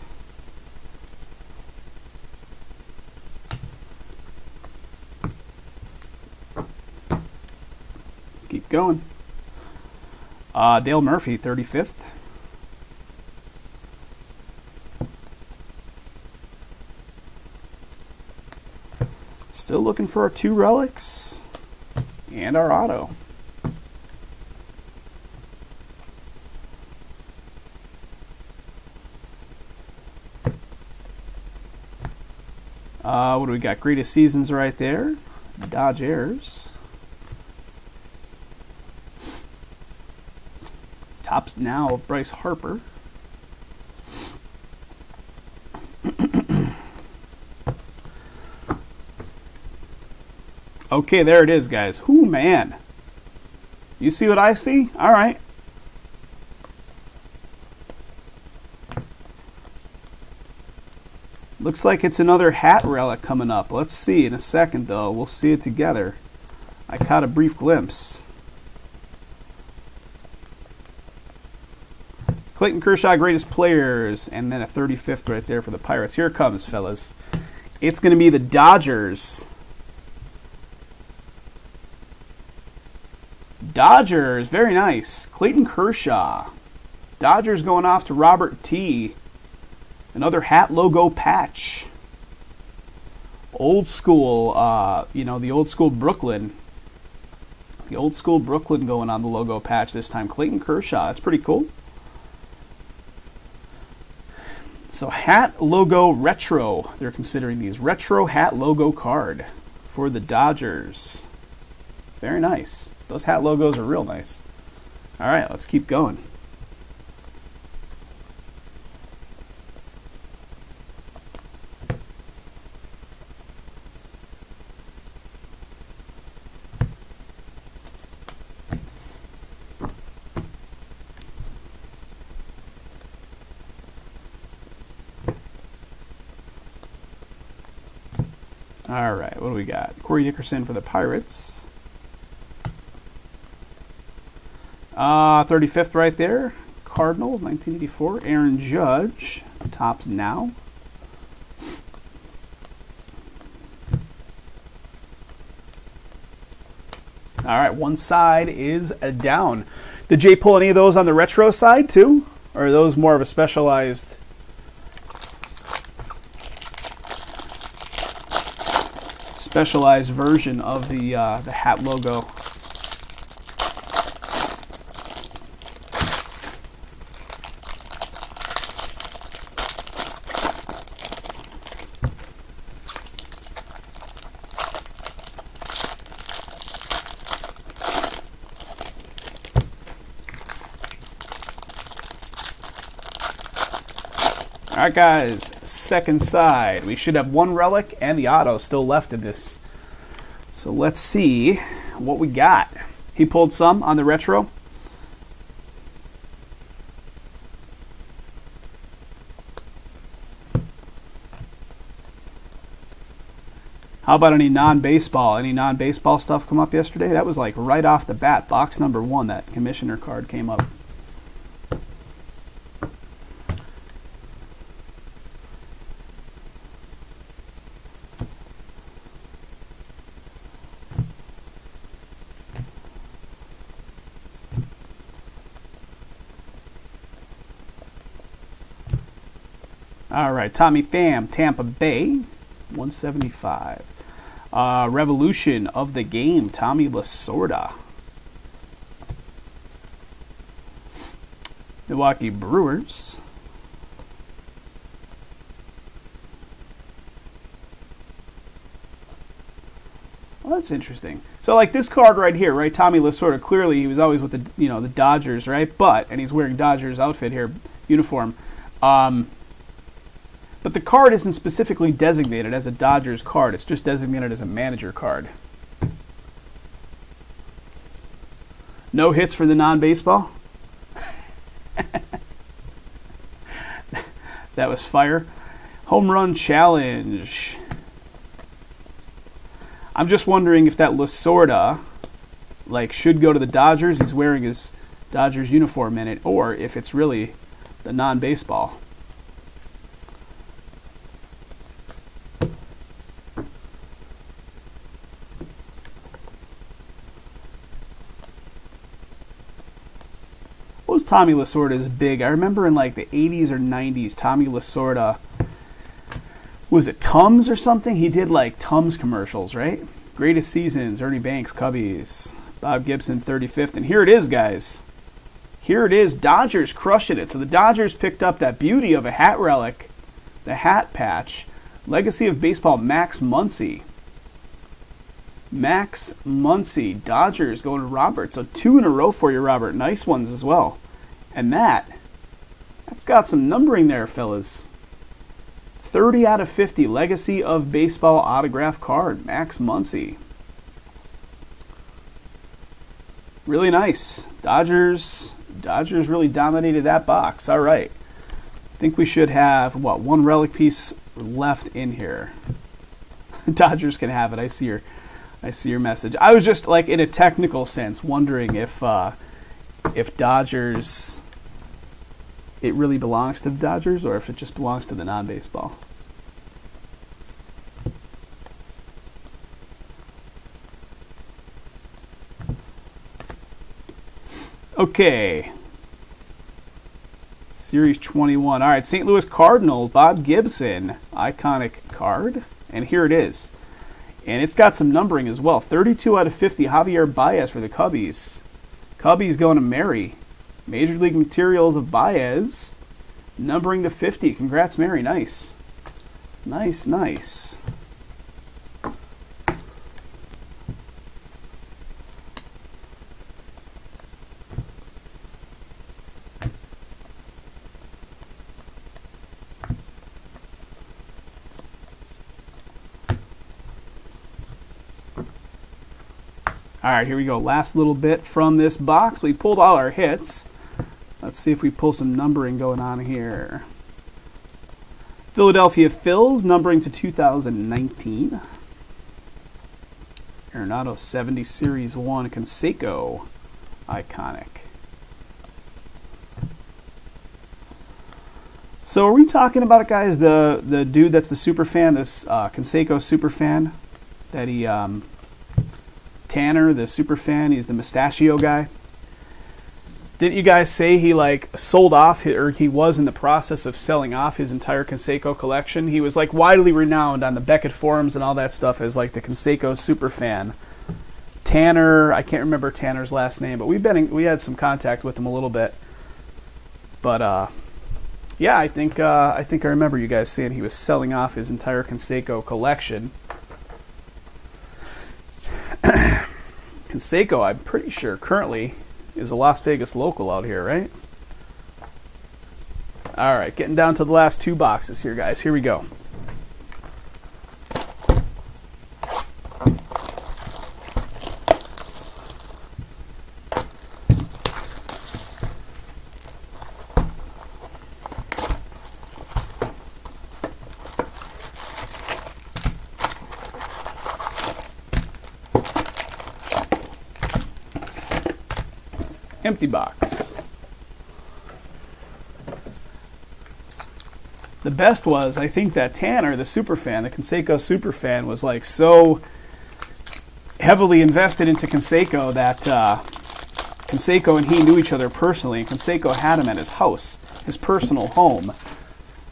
Let's keep going. Dale Murphy, 35th. Still looking for our 2 relics and our auto. What do we got? Greatest seasons right there. Dodgers. Tops now of Bryce Harper. Okay, there it is, guys. Ooh, man. You see what I see? All right. Looks like it's another hat relic coming up. Let's see in a second, though. We'll see it together. I caught a brief glimpse. Clayton Kershaw, greatest players, and then a 35th right there for the Pirates. Here it comes, fellas. It's going to be the Dodgers. Dodgers, very nice. Clayton Kershaw. Dodgers going off to Robert T. Another hat logo patch. Old school, the old school Brooklyn. The old school Brooklyn going on the logo patch this time. Clayton Kershaw, that's pretty cool. So hat logo retro, they're considering these. Retro hat logo card for the Dodgers. Very nice. Those hat logos are real nice. All right, let's keep going. All right, what do we got? Corey Dickerson for the Pirates. 35th right there. Cardinals, 1984. Aaron Judge, tops now. All right, one side is down. Did Jay pull any of those on the retro side too? Or are those more of a specialized version of the hat logo? All right, guys, second side. We should have one relic and the auto still left in this. So let's see what we got. He pulled some on the retro. How about any non-baseball? Any non-baseball stuff come up yesterday? That was like right off the bat. Box number 1, that commissioner card came up. All right, Tommy Pham, Tampa Bay, 175. Revolution of the Game, Tommy Lasorda. Milwaukee Brewers. Well, that's interesting. So, like this card right here, right? Tommy Lasorda. Clearly, he was always with the Dodgers, right? And he's wearing Dodgers outfit here, uniform. But the card isn't specifically designated as a Dodgers card. It's just designated as a manager card. No hits for the non-baseball. That was fire. Home run challenge. I'm just wondering if that Lasorda should go to the Dodgers. He's wearing his Dodgers uniform in it, or if it's really the non-baseball. What was Tommy Lasorda's big? I remember in like the 80s or 90s, Tommy Lasorda, was it Tums or something? He did like Tums commercials, right? Greatest seasons, Ernie Banks, Cubbies, Bob Gibson, 35th. And here it is, guys. Here it is. Dodgers crushing it. So the Dodgers picked up that beauty of a hat relic, the hat patch. Legacy of Baseball, Max Muncy. Max Muncy, Dodgers, going to Robert. So 2 in a row for you, Robert. Nice ones as well. And that's got some numbering there, fellas. 30 out of 50, Legacy of Baseball autograph card, Max Muncy. Really nice. Dodgers really dominated that box. All right. I think we should have, one relic piece left in here. Dodgers can have it. I see your message. I was just, like, in a technical sense, wondering if Dodgers, it really belongs to the Dodgers or if it just belongs to the non-baseball. Okay. Series 21. All right, St. Louis Cardinals, Bob Gibson, iconic card. And here it is. And it's got some numbering as well. 32 out of 50, Javier Baez for the Cubbies. Cubbies going to Mary. Major League Materials of Baez. Numbering to 50. Congrats, Mary. Nice. Nice, nice. All right, here we go. Last little bit from this box. We pulled all our hits. Let's see if we pull some numbering going on here. Philadelphia Phils, numbering to 2019. Arenado 70 Series 1, Canseco, iconic. So are we talking about it, guys? The dude that's the super fan, this Canseco super fan, that he... Tanner, the super fan, he's the mustachio guy. Didn't you guys say he sold off, or he was in the process of selling off his entire Canseco collection? He was widely renowned on the Beckett forums and all that stuff as the Canseco super fan. Tanner, I can't remember Tanner's last name, but we had some contact with him a little bit. But yeah, I think I remember you guys saying he was selling off his entire Canseco collection. Canseco, I'm pretty sure, currently is a Las Vegas local out here, right? All right, getting down to the last 2 boxes here, guys. Here we go. Empty box. The best was, I think, that Tanner, the superfan, the Canseco superfan, was so heavily invested into Canseco that Canseco and he knew each other personally, and Canseco had him at his house, his personal home,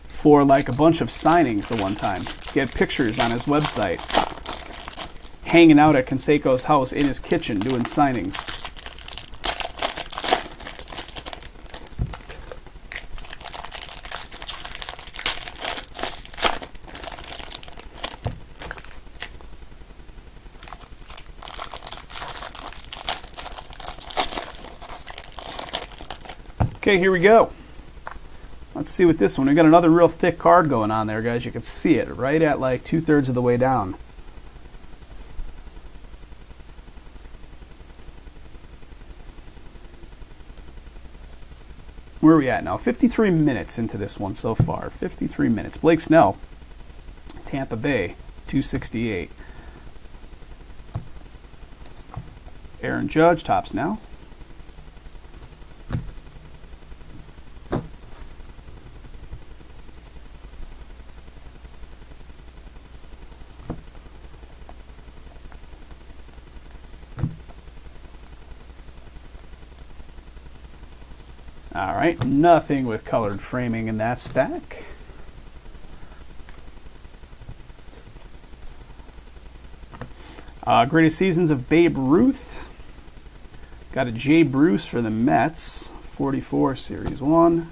for a bunch of signings the one time. He had pictures on his website, hanging out at Canseco's house in his kitchen doing signings. Okay, here we go. Let's see what this one. We got another real thick card going on there, guys. You can see it right at 2/3 of the way down. Where are we at now? 53 minutes into this one so far. 53 minutes. Blake Snell, Tampa Bay, 268. Aaron Judge, tops now. All right, nothing with colored framing in that stack. Greatest seasons of Babe Ruth. Got a Jay Bruce for the Mets, 44 Series 1.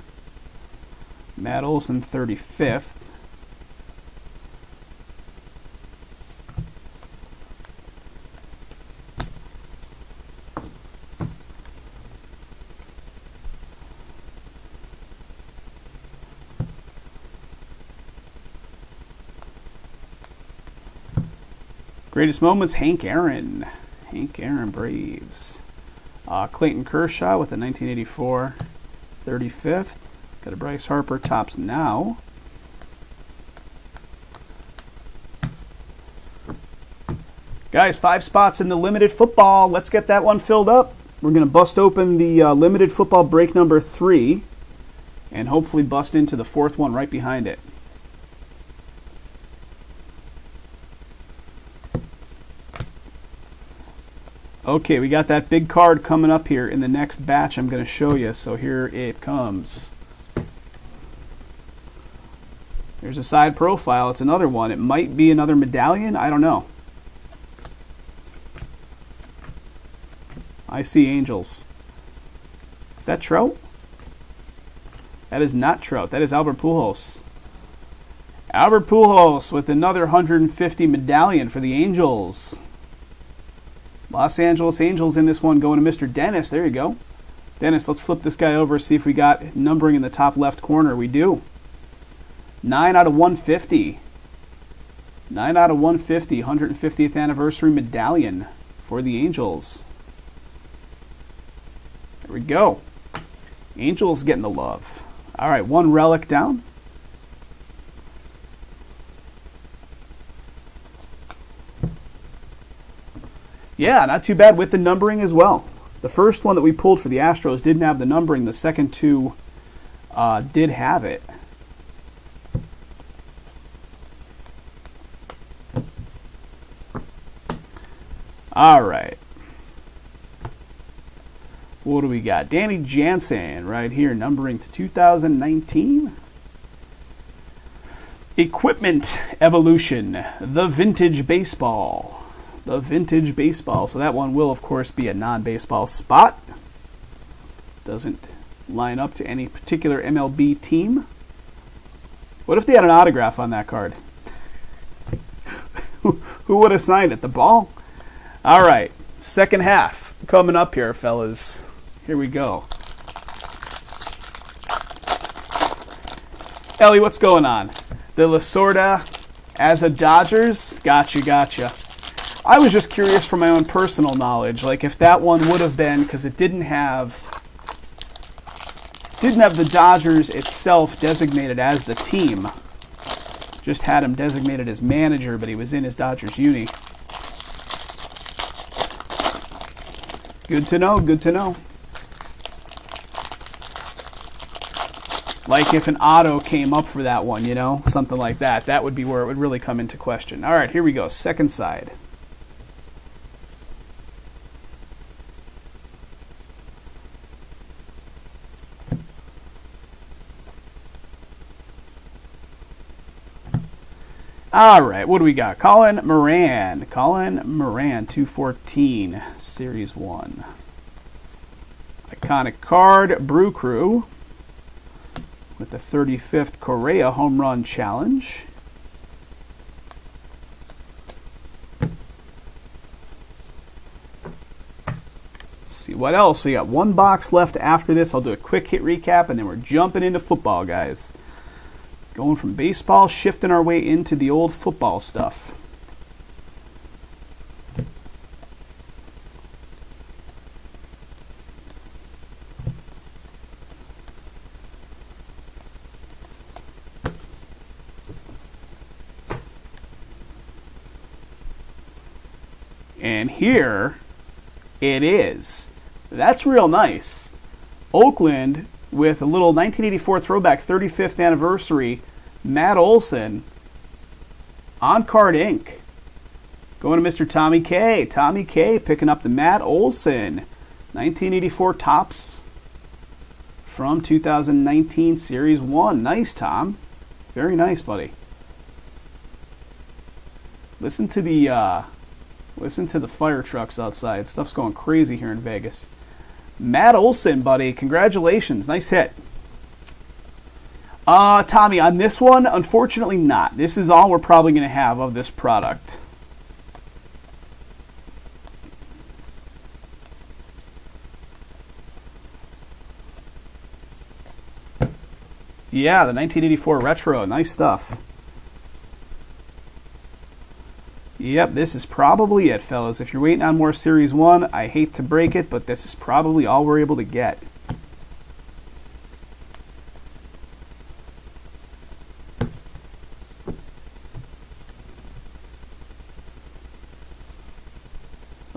Matt Olson, 35th. Greatest moments, Hank Aaron. Hank Aaron, Braves. Clayton Kershaw with the 1984 35th. Got a Bryce Harper, Topps Now. Guys, 5 spots in the limited football. Let's get that one filled up. We're going to bust open the limited football break number 3 and hopefully bust into the 4th one right behind it. Okay, we got that big card coming up here in the next batch I'm going to show you. So here it comes. There's a side profile. It's another one. It might be another medallion. I don't know. I see Angels. Is that Trout? That is not Trout. That is Albert Pujols. Albert Pujols with another 150 medallion for the Angels. Los Angeles Angels in this one going to Mr. Dennis. There you go. Dennis, let's flip this guy over, see if we got numbering in the top left corner. We do. 9 out of 150. 9 out of 150. 150th anniversary medallion for the Angels. There we go. Angels getting the love. All right, one relic down. Yeah, not too bad with the numbering as well. The first one that we pulled for the Astros didn't have the numbering. The second two did have it. All right. What do we got? Danny Jansen right here, numbering to 2019. Equipment Evolution, the Vintage Baseball. The Vintage Baseball. So that one will, of course, be a non-baseball spot. Doesn't line up to any particular MLB team. What if they had an autograph on that card? Who would have signed it? The ball? All right. Second half coming up here, fellas. Here we go. Ellie, what's going on? The Lasorda as a Dodgers? Gotcha. I was just curious from my own personal knowledge, like if that one would have been, because it didn't have the Dodgers itself designated as the team. Just had him designated as manager, but he was in his Dodgers uni. Good to know, good to know. Like if an auto came up for that one, you know, something like that. That would be where it would really come into question. All right, here we go. Second side. All right, what do we got? Colin Moran. Colin Moran, 214, Series 1. Iconic card, Brew Crew, with the 35th Correa Home Run Challenge. Let's see what else. We got one box left after this. I'll do a quick hit recap, and then we're jumping into football, guys. Going from baseball, shifting our way into the old football stuff. And here it is. That's real nice. Oakland with a little 1984 throwback 35th anniversary, Matt Olson, on card ink. Going to Mr. Tommy K. Tommy K picking up the Matt Olson 1984 Topps from 2019 Series 1. Nice, Tom. Very nice, buddy. Listen to the fire trucks outside. Stuff's going crazy here in Vegas. Matt Olson, buddy. Congratulations. Nice hit. Tommy, on this one, unfortunately not. This is all we're probably going to have of this product. Yeah, the 1984 Retro. Nice stuff. Yep, this is probably it, fellas. If you're waiting on more Series 1, I hate to break it, but this is probably all we're able to get.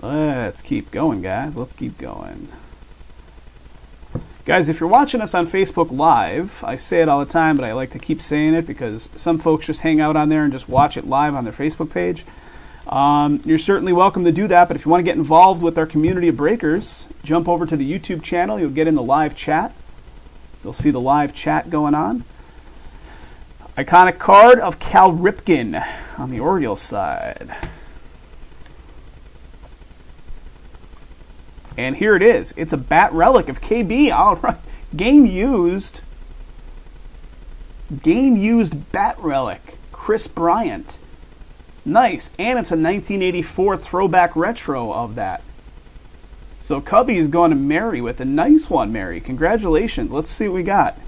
Let's keep going, guys. Let's keep going. Guys, if you're watching us on Facebook Live, I say it all the time, but I like to keep saying it because some folks just hang out on there and just watch it live on their Facebook page. You're certainly welcome to do that, but if you want to get involved with our community of breakers, jump over to the YouTube channel. You'll get in the live chat. You'll see the live chat going on. Iconic card of Cal Ripken on the Orioles side. And here it is. It's a bat relic of KB. All right. Game used bat relic. Chris Bryant. Nice. And it's a 1984 throwback retro of that. So Cubby is going to Mary with a nice one, Mary. Congratulations. Let's see what we got.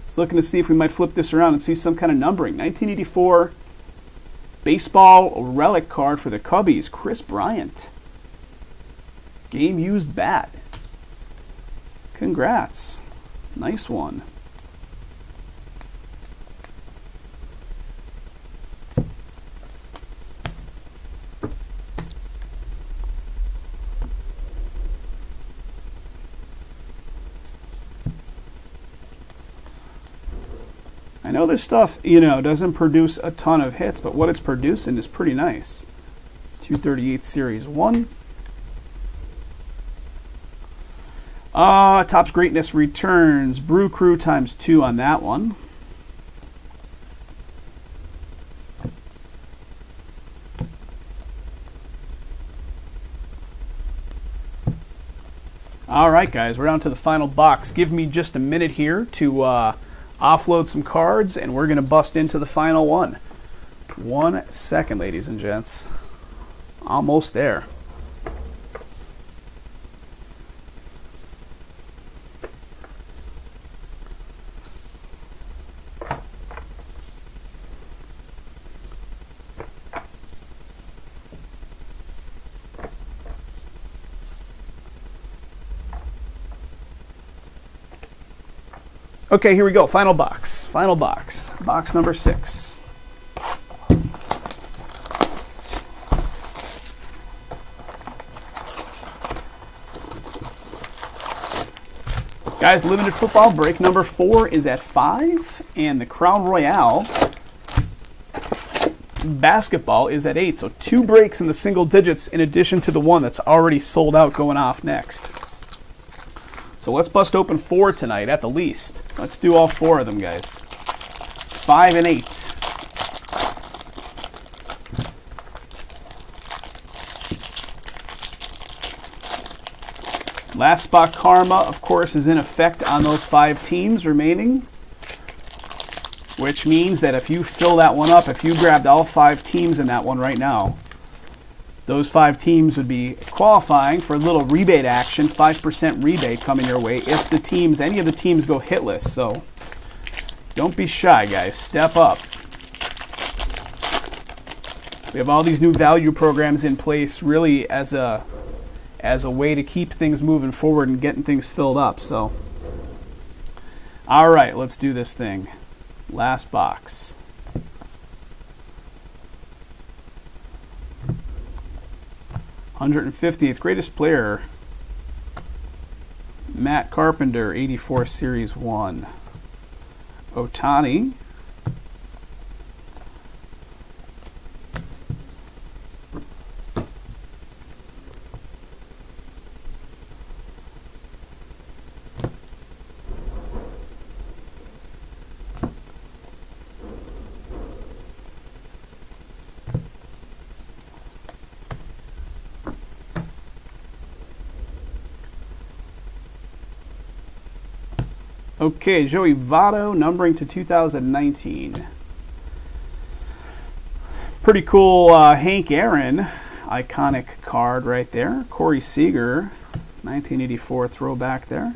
Just looking to see if we might flip this around and see some kind of numbering. 1984 baseball relic card for the Cubbies. Chris Bryant. Game used bat. Congrats. Nice one. I know this stuff, doesn't produce a ton of hits, but what it's producing is pretty nice. 238 Series 1. Topps Greatness returns. Brew Crew ×2 on that one. All right, guys, we're down to the final box. Give me just a minute here to offload some cards, and we're going to bust into the final one. 1 second, ladies and gents. Almost there. Okay, here we go. Final box. Final box. Box number 6. Guys, limited football break number 4 is at 5, and the Crown Royale basketball is at 8. So 2 breaks in the single digits in addition to the one that's already sold out going off next. So let's bust open 4 tonight at the least. Let's do all 4 of them, guys. 5 and 8. Last spot karma, of course, is in effect on those 5 teams remaining, which means that if you fill that one up, if you grabbed all 5 teams in that one right now, those 5 teams would be qualifying for a little rebate action, 5% rebate coming your way if any of the teams go hitless. So don't be shy, guys. Step up. We have all these new value programs in place really as a way to keep things moving forward and getting things filled up. So, all right, let's do this thing. Last box. $150th greatest player, Matt Carpenter, 84 Series 1. Ohtani. Okay, Joey Votto, numbering to 2019. Pretty cool Hank Aaron, iconic card right there. Corey Seager, 1984 throwback there.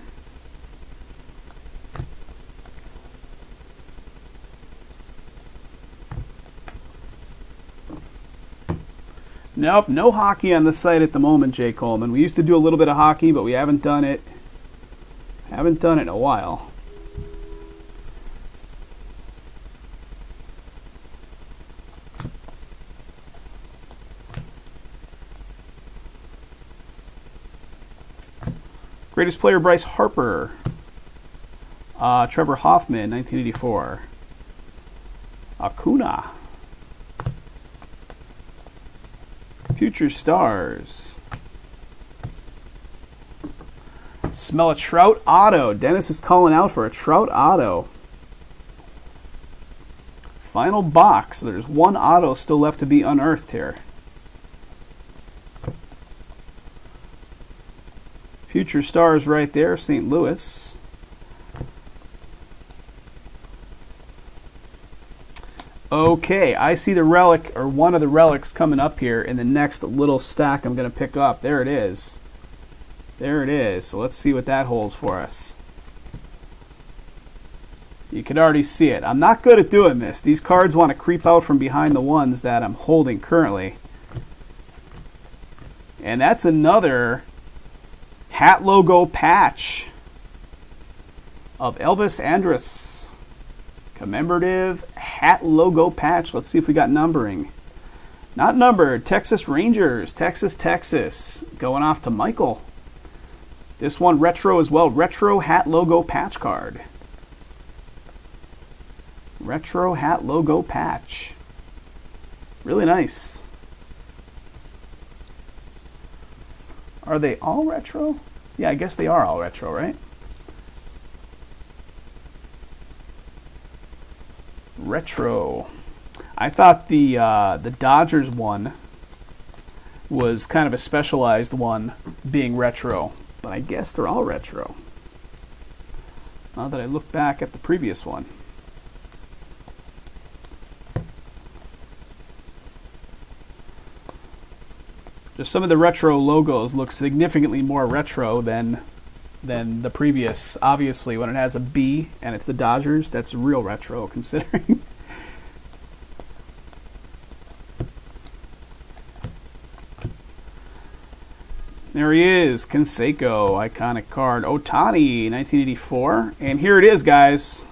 Nope, no hockey on the site at the moment, Jay Coleman. We used to do a little bit of hockey, but we haven't done it. Haven't done it in a while. Greatest player, Bryce Harper. Trevor Hoffman, 1984. Acuna. Future Stars. Smell a Trout auto. Dennis is calling out for a Trout auto. Final box. There's one auto still left to be unearthed here. Future Stars right there, St. Louis. Okay, I see the relic, or one of the relics coming up here in the next little stack I'm going to pick up. There it is. There it is. So let's see what that holds for us. You can already see it. I'm not good at doing this. These cards want to creep out from behind the ones that I'm holding currently. And that's another hat logo patch of Elvis Andrus. Commemorative hat logo patch. Let's see if we got numbering. Not numbered. Texas Rangers. Texas. Going off to Michael. This one retro as well. Retro hat logo patch card. Retro hat logo patch. Really nice. Are they all retro? Yeah, I guess they are all retro, right? Retro. I thought the Dodgers one was kind of a specialized one, being retro, but I guess they're all retro. Now that I look back at the previous one. Just some of the retro logos look significantly more retro than the previous. Obviously, when it has a B and it's the Dodgers, that's real retro considering. There he is, Canseco, iconic card. Ohtani, 1984. And here it is, guys.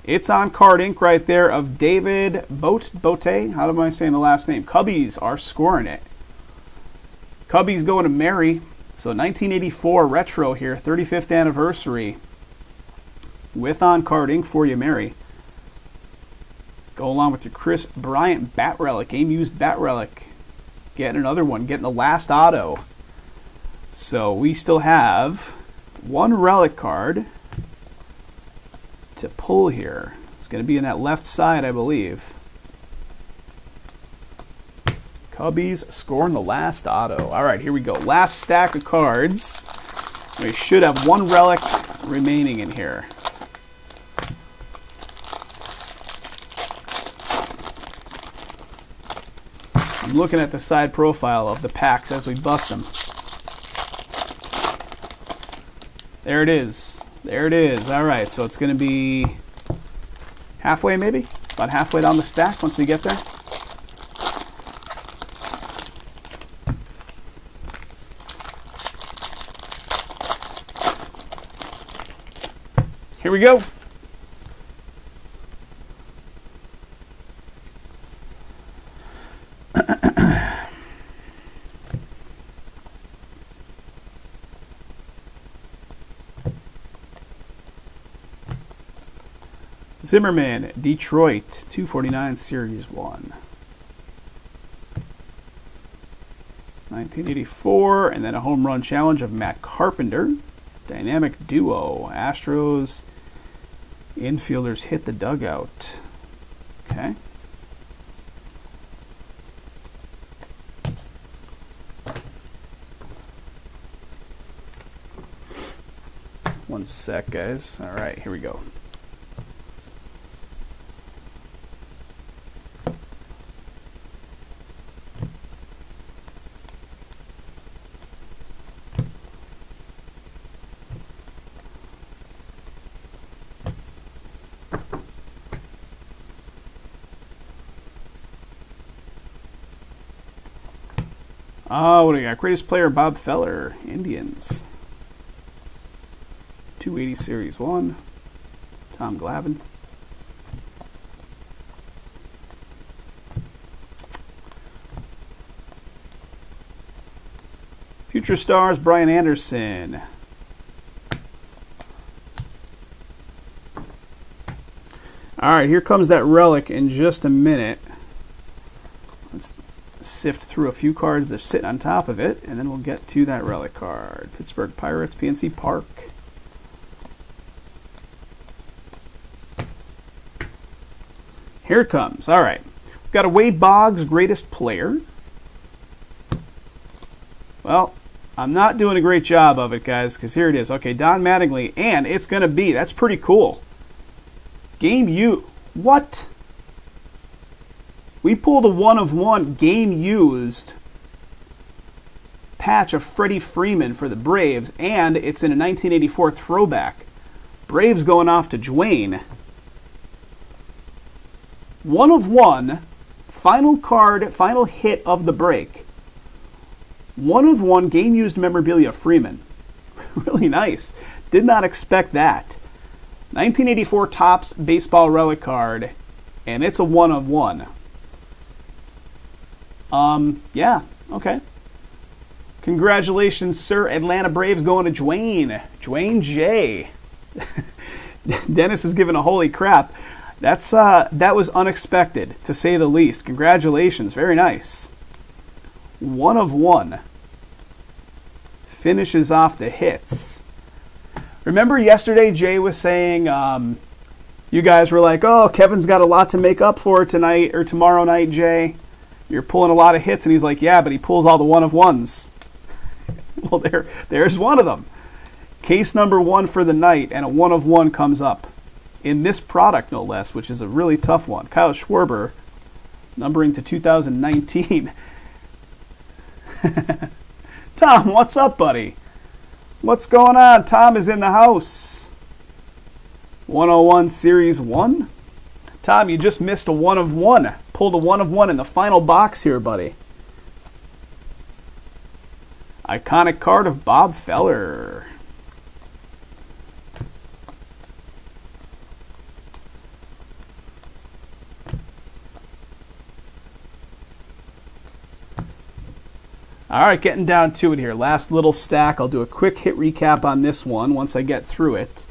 It's on Card Ink right there of David Bote. How am I saying the last name? Cubbies are scoring it. Cubbies going to Mary. So 1984 retro here, 35th anniversary. With on Card Ink for you, Mary. Go along with your Chris Bryant bat relic, game used bat relic. Getting another one, getting the last auto. So we still have one relic card to pull here. It's going to be in that left side, I believe. Cubbies scoring the last auto. All right, here we go. Last stack of cards. We should have one relic remaining in here. I'm looking at the side profile of the packs as we bust them. There it is. There it is. All right, so it's going to be halfway maybe? About halfway down the stack once we get there. Here we go. Zimmerman, Detroit, 249 Series 1. 1984, and then a home run challenge of Matt Carpenter. Dynamic duo. Astros infielders hit the dugout. Okay. One sec, guys. All right, here we go. What do we got? Greatest player, Bob Feller, Indians. 280 Series 1, Tom Glavine. Future Stars, Brian Anderson. All right, here comes that relic in just a minute. Let's sift through a few cards that are sitting on top of it, and then we'll get to that relic card. Pittsburgh Pirates, PNC Park. Here it comes. All right. We've got a Wade Boggs greatest player. Well, I'm not doing a great job of it, guys, because here it is. Okay, Don Mattingly, and it's going to be. That's pretty cool. Game U. What? We pulled a 1/1 game used patch of Freddie Freeman for the Braves, and it's in a 1984 throwback. Braves going off to Dwayne. 1/1, final card, final hit of the break. 1/1 game used memorabilia Freeman. Really nice. Did not expect that. 1984 Topps baseball relic card, and it's a 1/1. Yeah, okay. Congratulations, sir. Atlanta Braves going to Dwayne. Dwayne J. Dennis is giving a holy crap. That was unexpected, to say the least. Congratulations. Very nice. 1/1. Finishes off the hits. Remember yesterday Jay was saying, you guys were like, oh, Kevin's got a lot to make up for tonight or tomorrow night, Jay. You're pulling a lot of hits. And he's like, yeah, but he pulls all the 1/1s. Well, there's one of them. Case number 1 for the night, and a 1/1 comes up. In this product, no less, which is a really tough one. Kyle Schwarber, numbering to 2019. Tom, what's up, buddy? What's going on? Tom is in the house. 101 Series 1. Tom, you just missed a 1/1. Pulled a 1/1 in the final box here, buddy. Iconic card of Bob Feller. All right, getting down to it here. Last little stack. I'll do a quick hit recap on this one once I get through it.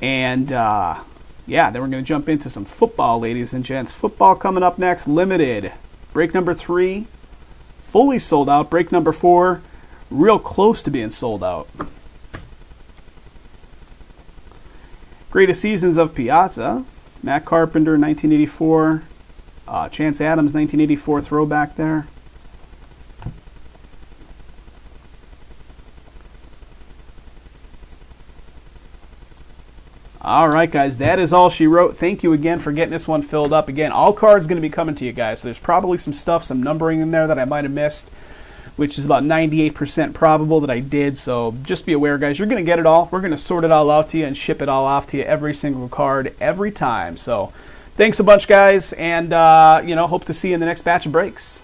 And, yeah, then we're going to jump into some football, ladies and gents. Football coming up next. Limited. Break number 3, fully sold out. Break number 4, real close to being sold out. Greatest seasons of Piazza. Matt Carpenter, 1984. Chance Adams, 1984 throwback there. All right, guys, that is all she wrote. Thank you again for getting this one filled up. Again, all cards going to be coming to you guys. So there's probably some stuff, some numbering in there that I might have missed, which is about 98% probable that I did. So just be aware, guys, you're going to get it all. We're going to sort it all out to you and ship it all off to you, every single card, every time. So thanks a bunch, guys, and, hope to see you in the next batch of breaks.